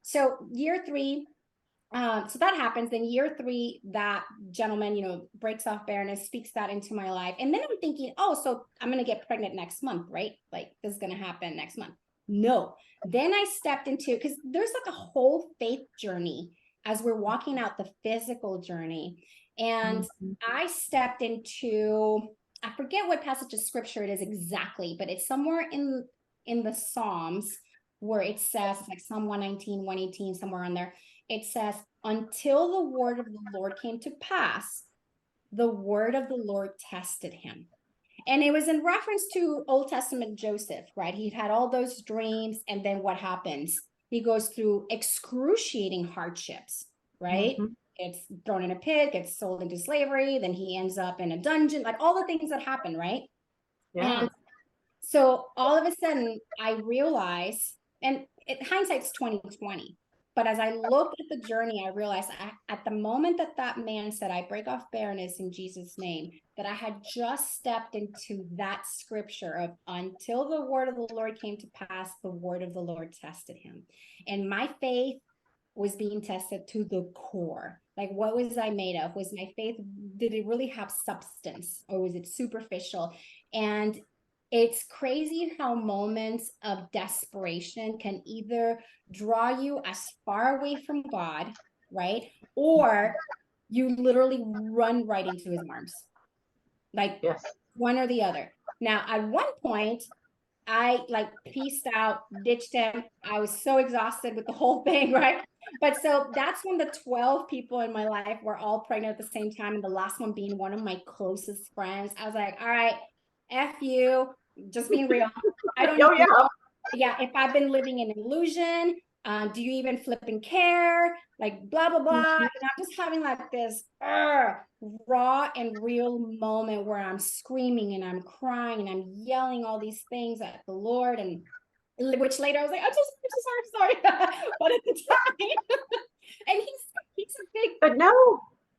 So year 3, so that happens. Then year 3, that gentleman, breaks off barrenness, speaks that into my life. And then I'm thinking, oh, so I'm going to get pregnant next month, right? Like this is going to happen next month. No. Then I stepped into, because there's like a whole faith journey as we're walking out the physical journey. And I stepped into, I forget what passage of scripture it is exactly, but it's somewhere in the Psalms where it says, like Psalm 119, 118, somewhere on there. It says, until the word of the Lord came to pass, the word of the Lord tested him. And it was in reference to Old Testament Joseph, right? He'd had all those dreams. And then what happens? He goes through excruciating hardships, right? Mm-hmm. It's thrown in a pit, gets sold into slavery. Then he ends up in a dungeon, like all the things that happen, right? Yeah. And so all of a sudden I realize, and hindsight's 2020. But as I look at the journey, I realized at the moment that man said, I break off barrenness in Jesus' name, that I had just stepped into that scripture of until the word of the Lord came to pass, the word of the Lord tested him. And my faith was being tested to the core. Like, what was I made of? Was my faith, did it really have substance, or was it superficial? And It's crazy how moments of desperation can either draw you as far away from God, right? Or you literally run right into his arms, like Yes. one or the other. Now, at one point, I like pieced out, ditched him. I was so exhausted with the whole thing, right? But so that's when the 12 people in my life were all pregnant at the same time. And the last one being one of my closest friends. I was like, all right, F you, just being real. I don't Oh even yeah. know. Yeah, if I've been living in illusion, do you even flip and care? Like blah, blah, blah. And I'm just having like this raw and real moment where I'm screaming and I'm crying and I'm yelling all these things at the Lord, and which later I was like, I'm sorry. But at the time, and he's a big But no,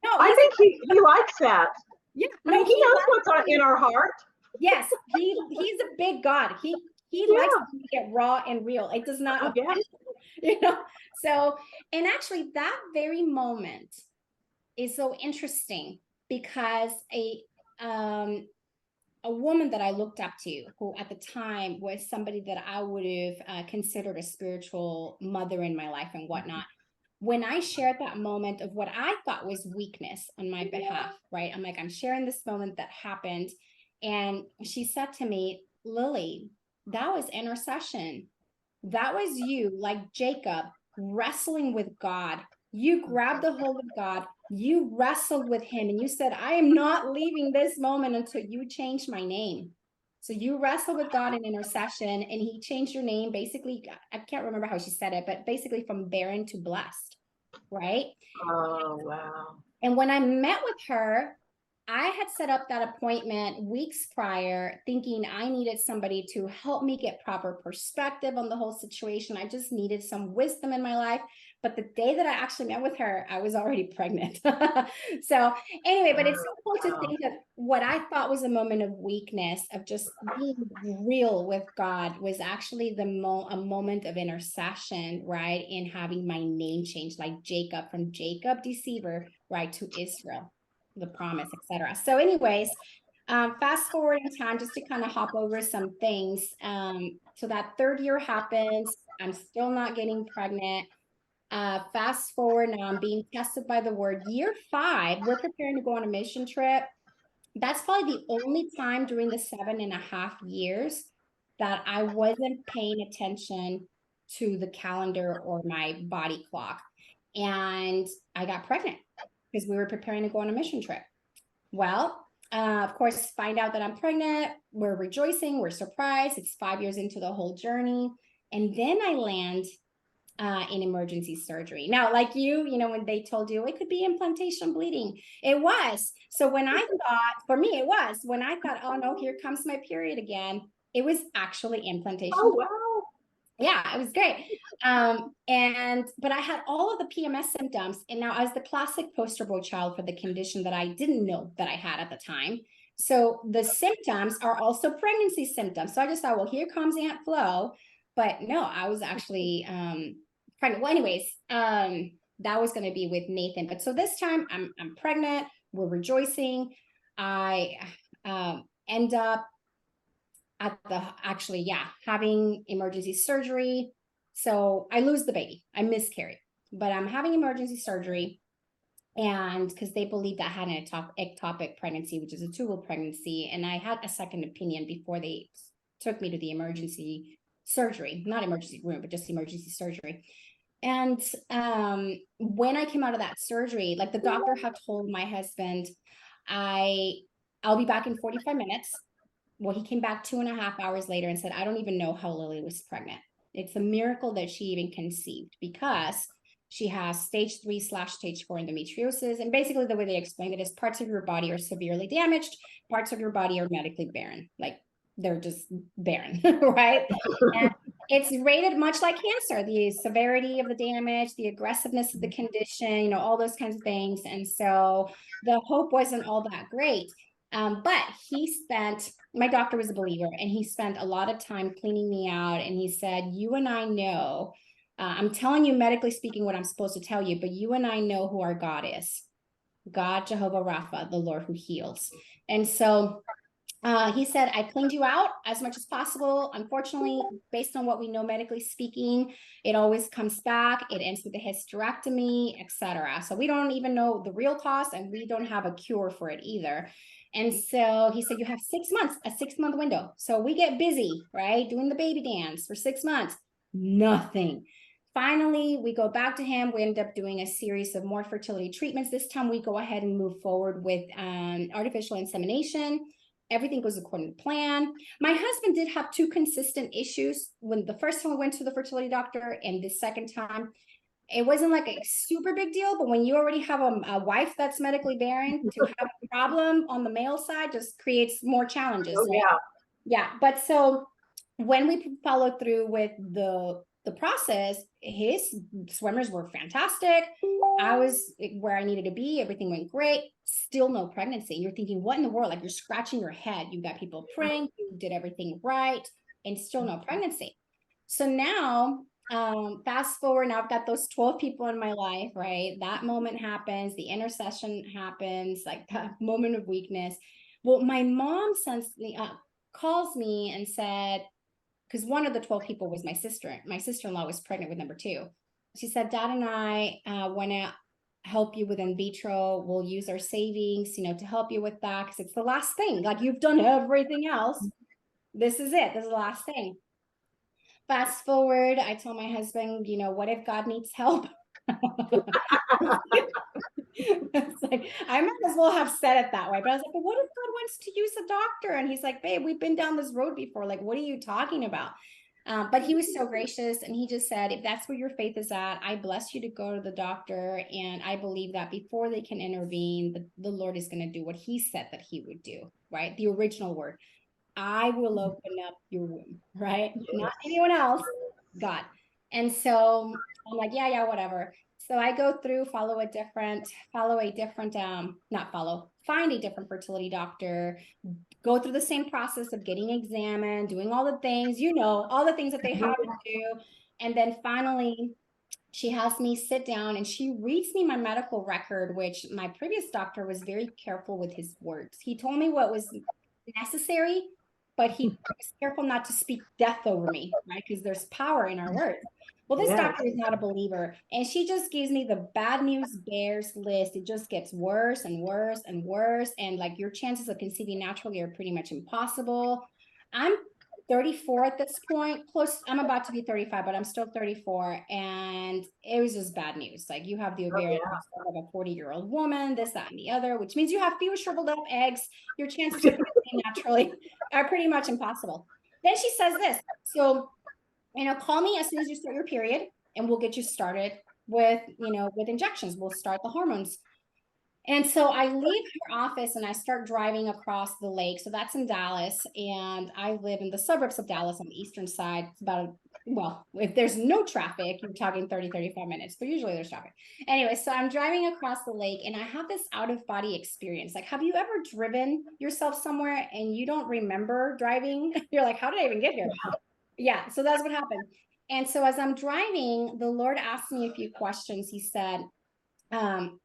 no, I think he likes that. yeah, I mean, no, he he knows likes what's in our heart. yes, he's a big God. He likes Yeah. to get raw and real. It does not Oh yeah. offend, you know. So, and actually that very moment is so interesting because a woman that I looked up to, who at the time was somebody that I would have considered a spiritual mother in my life and whatnot. When I shared that moment of what I thought was weakness on my behalf, right? I'm like, I'm sharing this moment that happened. And she said to me, Lyly, that was intercession. That was you, like Jacob, wrestling with God. You grabbed the hold of God, you wrestled with him, and you said, I am not leaving this moment until you change my name. So you wrestled with God in intercession, and he changed your name. Basically, I can't remember how she said it, but basically from barren to blessed, right? Oh wow. And when I met with her, I had set up that appointment weeks prior, thinking I needed somebody to help me get proper perspective on the whole situation. I just needed some wisdom in my life. But the day that I actually met with her, I was already pregnant. So, anyway, but it's so cool to Wow. think that what I thought was a moment of weakness, of just being real with God, was actually a moment of intercession, right? In having my name changed, like Jacob, from Jacob, deceiver, right, to Israel, the promise, etc. So, anyways, fast forward in time just to kind of hop over some things. So that third year happens. I'm still not getting pregnant. Fast forward now, I'm being tested by the word. Year 5, we're preparing to go on a mission trip. That's probably the only time during the 7.5 years that I wasn't paying attention to the calendar or my body clock. And I got pregnant because we were preparing to go on a mission trip. Well, of course, find out that I'm pregnant. We're rejoicing. We're surprised. It's 5 years into the whole journey. And then I land in emergency surgery. Now, like you know, when they told you it could be implantation bleeding, it was. So when I thought, for me, it was. When I thought, oh no, here comes my period again, it was actually implantation. Oh wow. Yeah, it was great. But I had all of the PMS symptoms, and now I was the classic poster boy child for the condition that I didn't know that I had at the time. So the symptoms are also pregnancy symptoms. So I just thought, well, here comes Aunt Flo. But no, I was actually pregnant. Well, anyways, that was going to be with Nathan. But so this time I'm pregnant. We're rejoicing. I end up at the actually, yeah, having emergency surgery. So I lose the baby. I miscarry, but I'm having emergency surgery. And because they believe that I had an ectopic pregnancy, which is a tubal pregnancy. And I had a second opinion before they took me to the emergency surgery, not emergency room, but just emergency surgery. And when I came out of that surgery, like the doctor had told my husband, I'll be back in 45 minutes. Well, he came back 2.5 hours later and said, I don't even know how Lyly was pregnant. It's a miracle that she even conceived because she has stage 3/stage 4 endometriosis. And basically, the way they explained it is parts of your body are severely damaged, parts of your body are medically barren. Like they're just barren, right? And it's rated much like cancer, the severity of the damage, the aggressiveness of the condition, you know, all those kinds of things. And so the hope wasn't all that great. But my doctor was a believer, and he spent a lot of time cleaning me out. And he said, you and I know, I'm telling you, medically speaking, what I'm supposed to tell you, but you and I know who our God is. God, Jehovah Rapha, the Lord who heals. And so He said, I cleaned you out as much as possible. Unfortunately, based on what we know medically speaking, it always comes back. It ends with a hysterectomy, etc. So we don't even know the real cause, and we don't have a cure for it either. And so he said, you have 6 months, a 6-month window. So we get busy, right? Doing the baby dance for 6 months, nothing. Finally, we go back to him. We end up doing a series of more fertility treatments. This time we go ahead and move forward with artificial insemination. Everything goes according to plan. My husband did have 2 consistent issues when the first time we went to the fertility doctor, and the second time it wasn't like a super big deal, but when you already have a wife that's medically barren, to have a problem on the male side just creates more challenges, Oh, right? yeah. Yeah, but so when we followed through with the process, his swimmers were fantastic. I was where I needed to be. Everything went great. Still no pregnancy. You're thinking, what in the world? Like, you're scratching your head. You got people praying, you did everything right, and still no pregnancy. So now, fast forward, now I've got those 12 people in my life, right? That moment happens, the intercession happens, like that moment of weakness. Well, my mom sends me calls me and said, because one of the 12 people was my sister. My sister-in-law was pregnant with number 2. She said, Dad and I want to help you with in vitro. We'll use our savings, to help you with that, because it's the last thing. Like, you've done everything else. This is it. This is the last thing. Fast forward, I told my husband, what if God needs help? It's like, I might as well have said it that way, but I was like, but what if God wants to use a doctor? And he's like, babe, we've been down this road before. Like, what are you talking about? But he was so gracious, and he just said, if that's where your faith is at, I bless you to go to the doctor. And I believe that before they can intervene, the Lord is going to do what he said that he would do, right? The original word, I will open up your womb, right? Not anyone else, God. And so I'm like, yeah, whatever. So I go through, find a different fertility doctor, go through the same process of getting examined, doing all the things, all the things that they have to do. And then finally, she has me sit down and she reads me my medical record, which my previous doctor was very careful with his words. He told me what was necessary, but he was careful not to speak death over me, right? Because there's power in our words. Well, this doctor is not a believer, and she just gives me the bad news bears list. It just gets worse and worse and worse, and like, your chances of conceiving naturally are pretty much impossible. I'm 34 at this point, close. I'm about to be 35, but I'm still 34, and it was just bad news. Like, you have the ovarian of a 40-year-old woman, this, that, and the other, which means you have fewer shriveled up eggs. Your chances of conceiving naturally are pretty much impossible. Then she says this, so, call me as soon as you start your period, and we'll get you started with, with injections. We'll start the hormones. And so I leave her office and I start driving across the lake. So that's in Dallas. And I live in the suburbs of Dallas on the eastern side. It's about, if there's no traffic, you're talking 30, 35 minutes, but usually there's traffic. Anyway, so I'm driving across the lake and I have this out of body experience. Like, have you ever driven yourself somewhere and you don't remember driving? You're like, how did I even get here? Yeah, so that's what happened. And so as I'm driving, the Lord asked me a few questions. He said,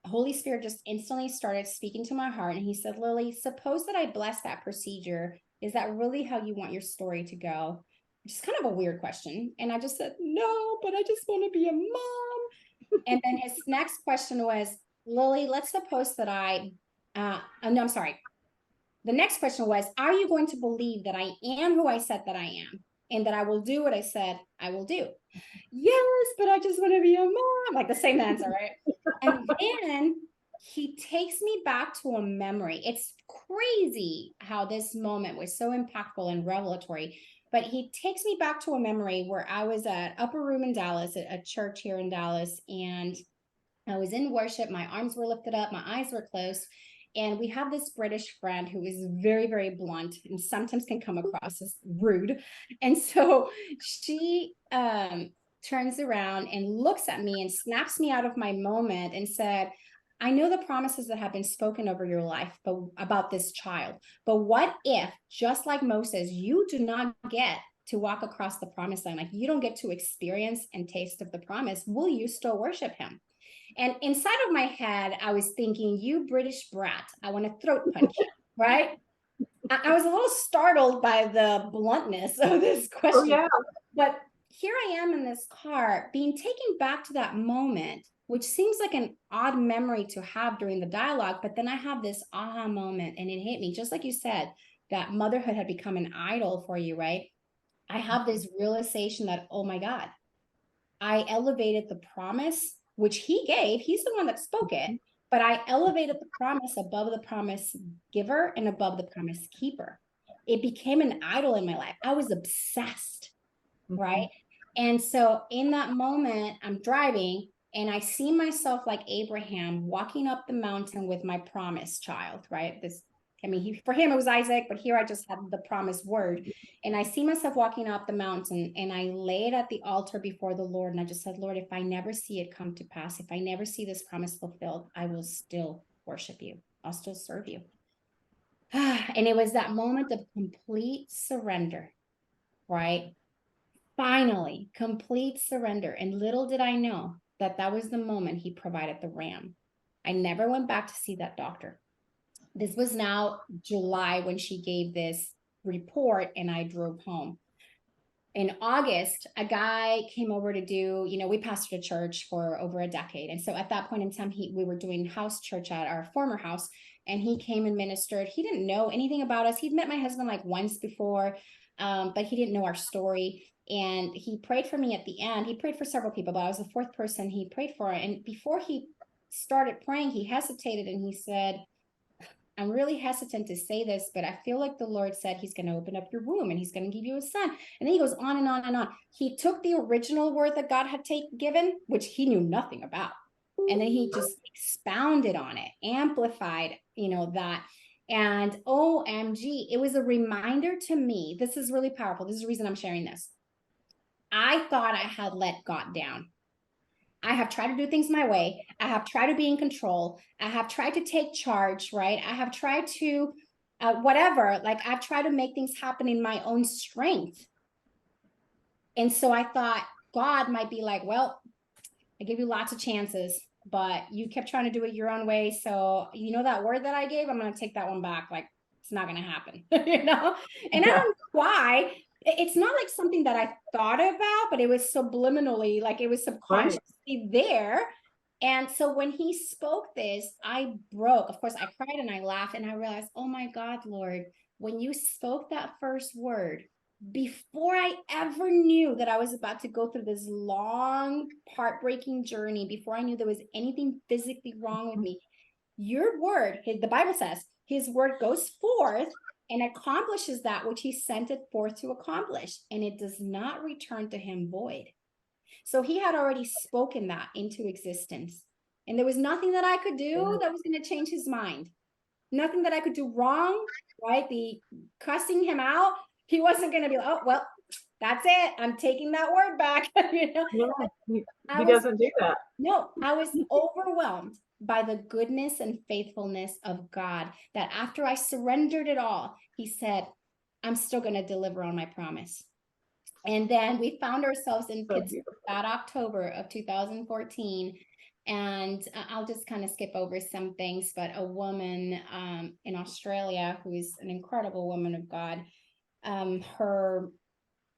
Holy Spirit just instantly started speaking to my heart. And he said, Lyly, suppose that I bless that procedure. Is that really how you want your story to go? Which is kind of a weird question. And I just said, no, but I just want to be a mom. And then his next question was, Lyly, let's suppose that no, I'm sorry. The next question was, are you going to believe that I am who I said that I am, and that I will do what I said I will do? Yes, but I just want to be a mom. Like, the same answer, right? And then he takes me back to a memory. It's crazy how this moment was so impactful and revelatory. But he takes me back to a memory where I was at Upper Room in Dallas, at a church here in Dallas, and I was in worship. My arms were lifted up, my eyes were closed. And we have this British friend who is very, very blunt and sometimes can come across as rude. And so she turns around and looks at me and snaps me out of my moment and said, I know the promises that have been spoken over your life, but about this child. But what if, just like Moses, you do not get to walk across the promised land? Like, you don't get to experience and taste of the promise. Will you still worship him? And inside of my head, I was thinking, you British brat, I want to throat punch you, right? I was a little startled by the bluntness of this Oh, question, yeah. but here I am in this car being taken back to that moment, which seems like an odd memory to have during the dialogue. But then I have this aha moment and it hit me, just like you said, that motherhood had become an idol for you, right? I have this realization that, oh my God, I elevated the promise, which he gave. He's the one that spoke it, but I elevated the promise above the promise giver and above the promise keeper. It became an idol in my life. I was obsessed, right? And so in that moment, I'm driving and I see myself like Abraham walking up the mountain with my promised child, right? For him, it was Isaac, but here I just had the promised word. And I see myself walking up the mountain and I lay it at the altar before the Lord. And I just said, Lord, if I never see it come to pass, if I never see this promise fulfilled, I will still worship you. I'll still serve you. And it was that moment of complete surrender, right? Finally, complete surrender. And little did I know that that was the moment he provided the ram. I never went back to see that doctor. This was now July when she gave this report, and I drove home. In August, a guy came over to do, we pastored a church for over a decade. And so at that point in time, we were doing house church at our former house, and he came and ministered. He didn't know anything about us. He'd met my husband like once before, but he didn't know our story. And he prayed for me at the end. He prayed for several people, but I was the fourth person he prayed for. And before he started praying, he hesitated and he said, I'm really hesitant to say this, but I feel like the Lord said he's going to open up your womb and he's going to give you a son. And then he goes on and on and on. He took the original word that God had given, which he knew nothing about. And then he just expounded on it, amplified, that. And OMG, it was a reminder to me. This is really powerful. This is the reason I'm sharing this. I thought I had let God down. I have tried to do things my way. I have tried to be in control. I have tried to take charge, right? I have tried to, whatever, like I've tried to make things happen in my own strength. And so I thought God might be like, well, I give you lots of chances, but you kept trying to do it your own way. So, that word that I gave, I'm going to take that one back. Like, it's not going to happen, And I don't know why. It's not like something that I thought about, but it was subliminally, like it was subconsciously there. And so when he spoke this, I broke. Of course, I cried and I laughed and I realized, oh my God, Lord, when you spoke that first word, before I ever knew that I was about to go through this long, heartbreaking journey, before I knew there was anything physically wrong with me, your word, the Bible says, his word goes forth and accomplishes that which he sent it forth to accomplish, and it does not return to him void. So he had already spoken that into existence. And there was nothing that I could do that was going to change his mind. Nothing that I could do wrong, right? The cussing him out, he wasn't going to be like, oh, well, that's it. I'm taking that word back. No, he doesn't do that. No, I was overwhelmed by the goodness and faithfulness of God, that after I surrendered it all, he said, I'm still going to deliver on my promise. And then we found ourselves in Pittsburgh that October of 2014. And I'll just kind of skip over some things, but a woman in Australia who is an incredible woman of God,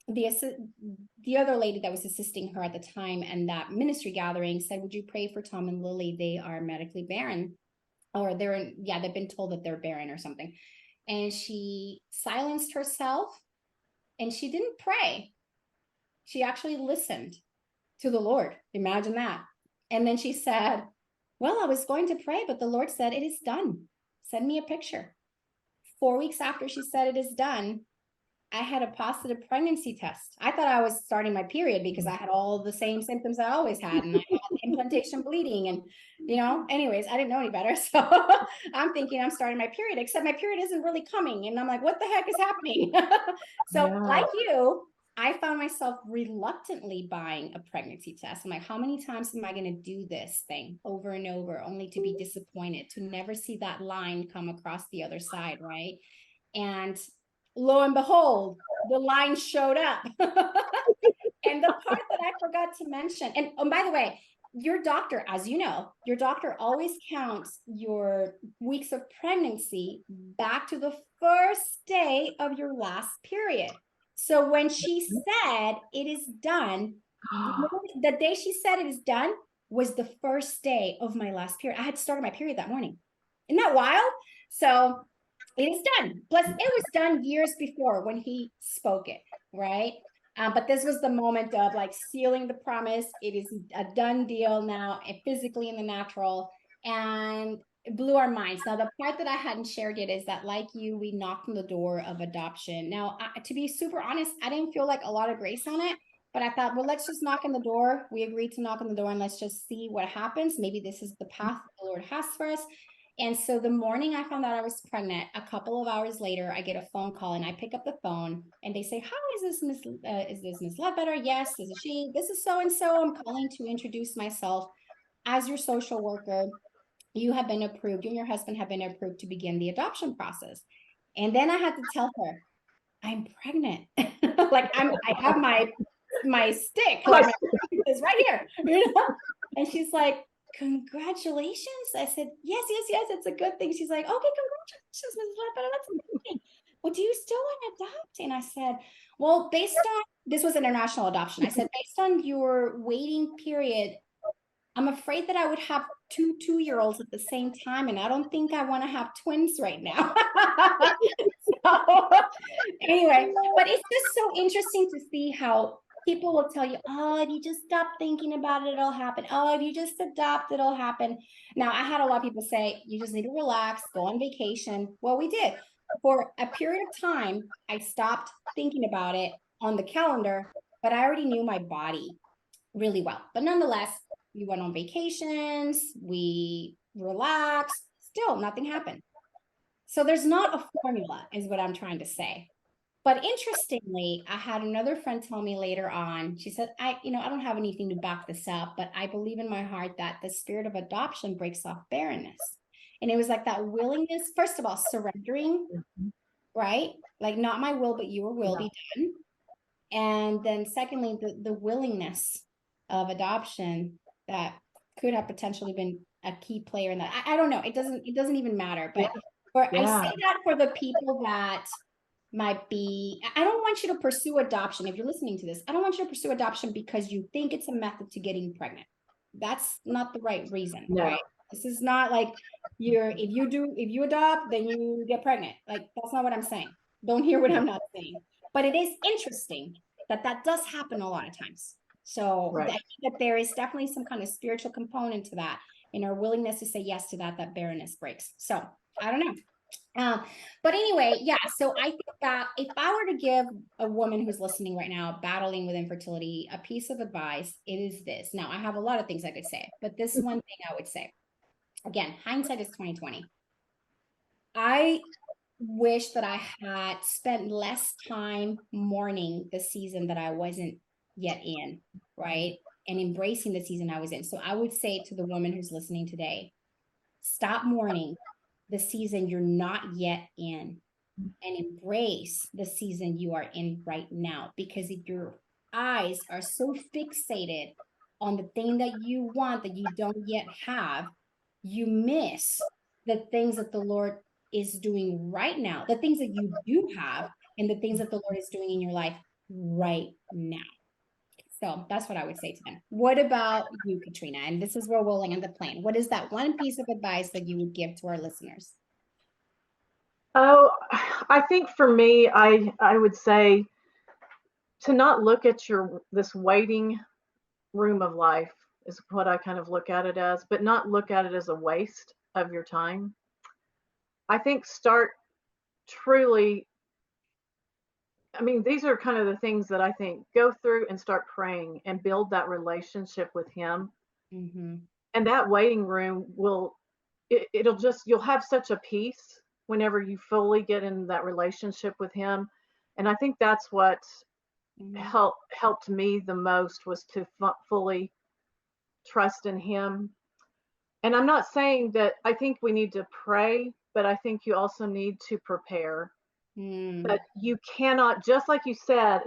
the other lady that was assisting her at the time and that ministry gathering said, would you pray for Tom and Lyly? They are medically barren, or they've been told that they're barren or something. And she silenced herself and she didn't pray. She actually listened to the Lord. Imagine that. And then she said, well, I was going to pray, but the Lord said, it is done. Send me a picture. 4 weeks after she said it is done, I had a positive pregnancy test. I thought I was starting my period because I had all the same symptoms I always had. And I had implantation bleeding and, anyways, I didn't know any better. So I'm thinking I'm starting my period, except my period isn't really coming. And I'm like, what the heck is happening? So like you, I found myself reluctantly buying a pregnancy test. I'm like, how many times am I going to do this thing over and over, only to be disappointed, to never see that line come across the other side, right? And lo and behold, the line showed up. And the part that I forgot to mention, and by the way, your doctor, as you know, your doctor always counts your weeks of pregnancy back to the first day of your last period. So when she said it is done, the day she said it is done was the first day of my last period. I had started my period that morning. Isn't that wild? So it is done. Plus, it was done years before when he spoke it, right? But this was the moment of like sealing the promise. It is a done deal now, physically in the natural, and it blew our minds. Now, the part that I hadn't shared yet is that, like you, we knocked on the door of adoption. Now, to be super honest, I didn't feel like a lot of grace on it, but I thought, well, let's just knock on the door. We agreed to knock on the door and let's just see what happens. Maybe this is the path the Lord has for us. And so the morning I found out I was pregnant, a couple of hours later, I get a phone call and I pick up the phone and they say, "How is this Miss Ledbetter?" "Yes, this is she. This is so and so. I'm calling to introduce myself as your social worker. You have been approved. You and your husband have been approved to begin the adoption process." And then I had to tell her, "I'm pregnant." Like I have my stick, like my is right here, And she's like, "Congratulations." I said, "Yes, yes, yes, it's a good thing." She's like, "Okay, congratulations, Mrs. Ledbetter. That's amazing. Well, do you still want to adopt?" And I said, "Well, based on," this was international adoption. I said, "Based on your waiting period, I'm afraid that I would have two 2-year-olds at the same time, and I don't think I want to have twins right now." So, anyway, but it's just so interesting to see how people will tell you, "Oh, if you just stop thinking about it, it'll happen. Oh, if you just adopt, it'll happen." Now, I had a lot of people say, "You just need to relax, go on vacation." Well, we did. For a period of time, I stopped thinking about it on the calendar, but I already knew my body really well. But nonetheless, we went on vacations, we relaxed, still nothing happened. So there's not a formula, is what I'm trying to say. But interestingly, I had another friend tell me later on, she said, I don't have anything to back this up, but I believe in my heart that the spirit of adoption breaks off barrenness. And it was like that willingness, first of all, surrendering, right? Like, not my will, but your will be done. And then secondly, the willingness of adoption that could have potentially been a key player in that. I don't know. It doesn't even matter. But I say that for the people that might be, I don't want you to pursue adoption. If you're listening to this, I don't want you to pursue adoption because you think it's a method to getting pregnant. That's not the right reason, right? This is not like if you adopt, then you get pregnant. Like, that's not what I'm saying. Don't hear what I'm not saying. But it is interesting that that does happen a lot of times. So I think that there is definitely some kind of spiritual component to that, and our willingness to say yes to that barrenness breaks. So I don't know. But anyway, yeah. So I think that if I were to give a woman who's listening right now, battling with infertility, a piece of advice, it is this. Now, I have a lot of things I could say, but this one thing I would say, again, hindsight is 2020. I wish that I had spent less time mourning the season that I wasn't yet in, right? And embracing the season I was in. So I would say to the woman who's listening today, stop mourning the season you're not yet in and embrace the season you are in right now. Because if your eyes are so fixated on the thing that you want that you don't yet have, you miss the things that the Lord is doing right now, the things that you do have, and the things that the Lord is doing in your life right now. So that's what I would say to them. What about you, Katrina? And this is where we'll land the plane. What is that one piece of advice that you would give to our listeners? Oh, I think for me, I would say to not look at this waiting room of life is what I kind of look at it as, but not look at it as a waste of your time. I think start truly, I mean, these are kind of the things that I think go through and start praying and build that relationship with Him. Mm-hmm. And that waiting room it'll just, you'll have such a peace whenever you fully get in that relationship with Him. And I think that's what helped me the most, was to fully trust in Him. And I'm not saying that I think we need to pray, but I think you also need to prepare. But you cannot, just like you said,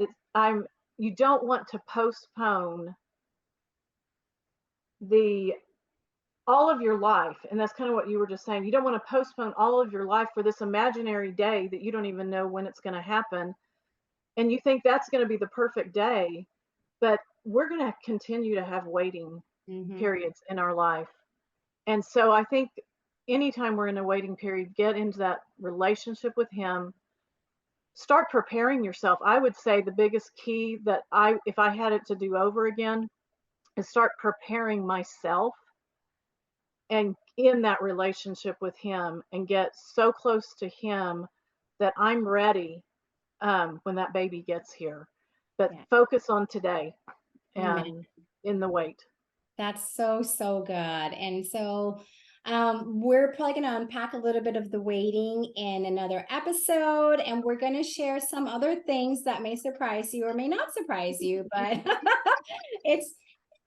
you don't want to postpone the all of your life, and that's kind of what you were just saying. You don't want to postpone all of your life for this imaginary day that you don't even know when it's going to happen. And you think that's going to be the perfect day, but we're going to continue to have waiting Hmm. periods in our life. And so I think anytime we're in a waiting period, get into that relationship with Him, start preparing yourself. I would say the biggest key that if I had it to do over again, is start preparing myself and in that relationship with Him and get so close to Him that I'm ready when that baby gets here. But Yeah. focus on today Amen. and in the wait. That's so, so good. And so we're probably going to unpack a little bit of the waiting in another episode, and we're going to share some other things that may surprise you or may not surprise you, but it's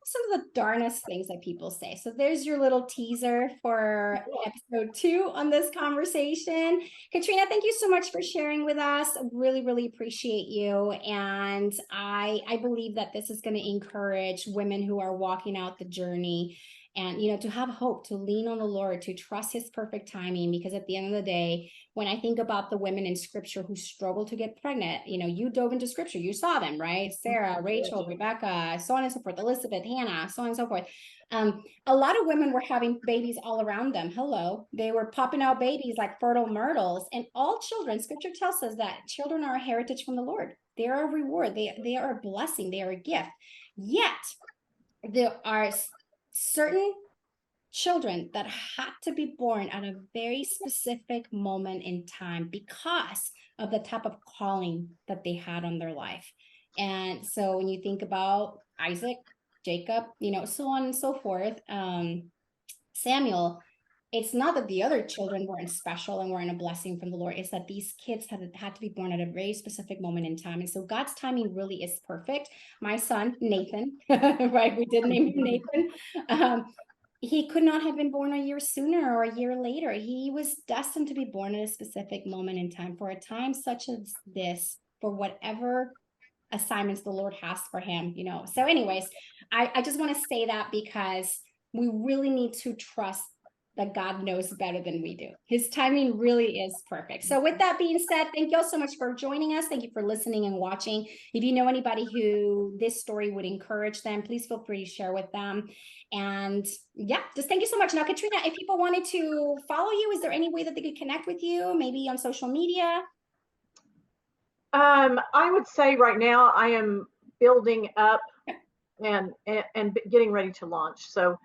some of the darnest things that people say. So there's your little teaser for episode 2 on this conversation. Katrina, thank you so much for sharing with us. Really, really appreciate you. And I believe that this is going to encourage women who are walking out the journey and, to have hope, to lean on the Lord, to trust His perfect timing, because at the end of the day, when I think about the women in scripture who struggle to get pregnant, you dove into scripture, you saw them, right? Sarah, Rachel, Rebecca, so on and so forth, Elizabeth, Hannah, so on and so forth. A lot of women were having babies all around them. Hello. They were popping out babies like fertile myrtles, and all children, scripture tells us that children are a heritage from the Lord. They are a reward. They are a blessing. They are a gift. Yet there are certain children that had to be born at a very specific moment in time because of the type of calling that they had on their life. And so when you think about Isaac, Jacob, so on and so forth, Samuel, it's not that the other children weren't special and weren't a blessing from the Lord. It's that these kids had to be born at a very specific moment in time. And so God's timing really is perfect. My son, Nathan, right? We did name him Nathan. He could not have been born a year sooner or a year later. He was destined to be born at a specific moment in time for a time such as this, for whatever assignments the Lord has for him. So anyways, I just want to say that because we really need to trust that God knows better than we do. His timing really is perfect. So with that being said, thank you all so much for joining us. Thank you for listening and watching. If you know anybody who this story would encourage them, please feel free to share with them. And yeah, just thank you so much. Now, Katrina, if people wanted to follow you, is there any way that they could connect with you? Maybe on social media? I would say right now I am building up and getting ready to launch. So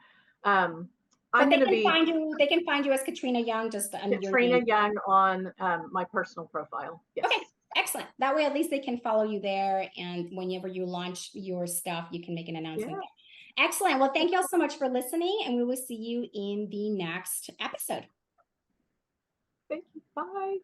But I'm they going to can be find you. They can find you as Katrina Young, just under your Katrina name. Young on my personal profile. Yes. Okay, excellent. That way, at least they can follow you there, and whenever you launch your stuff, you can make an announcement Yeah. there. Excellent. Well, thank you all so much for listening, and we will see you in the next episode. Thank you. Bye.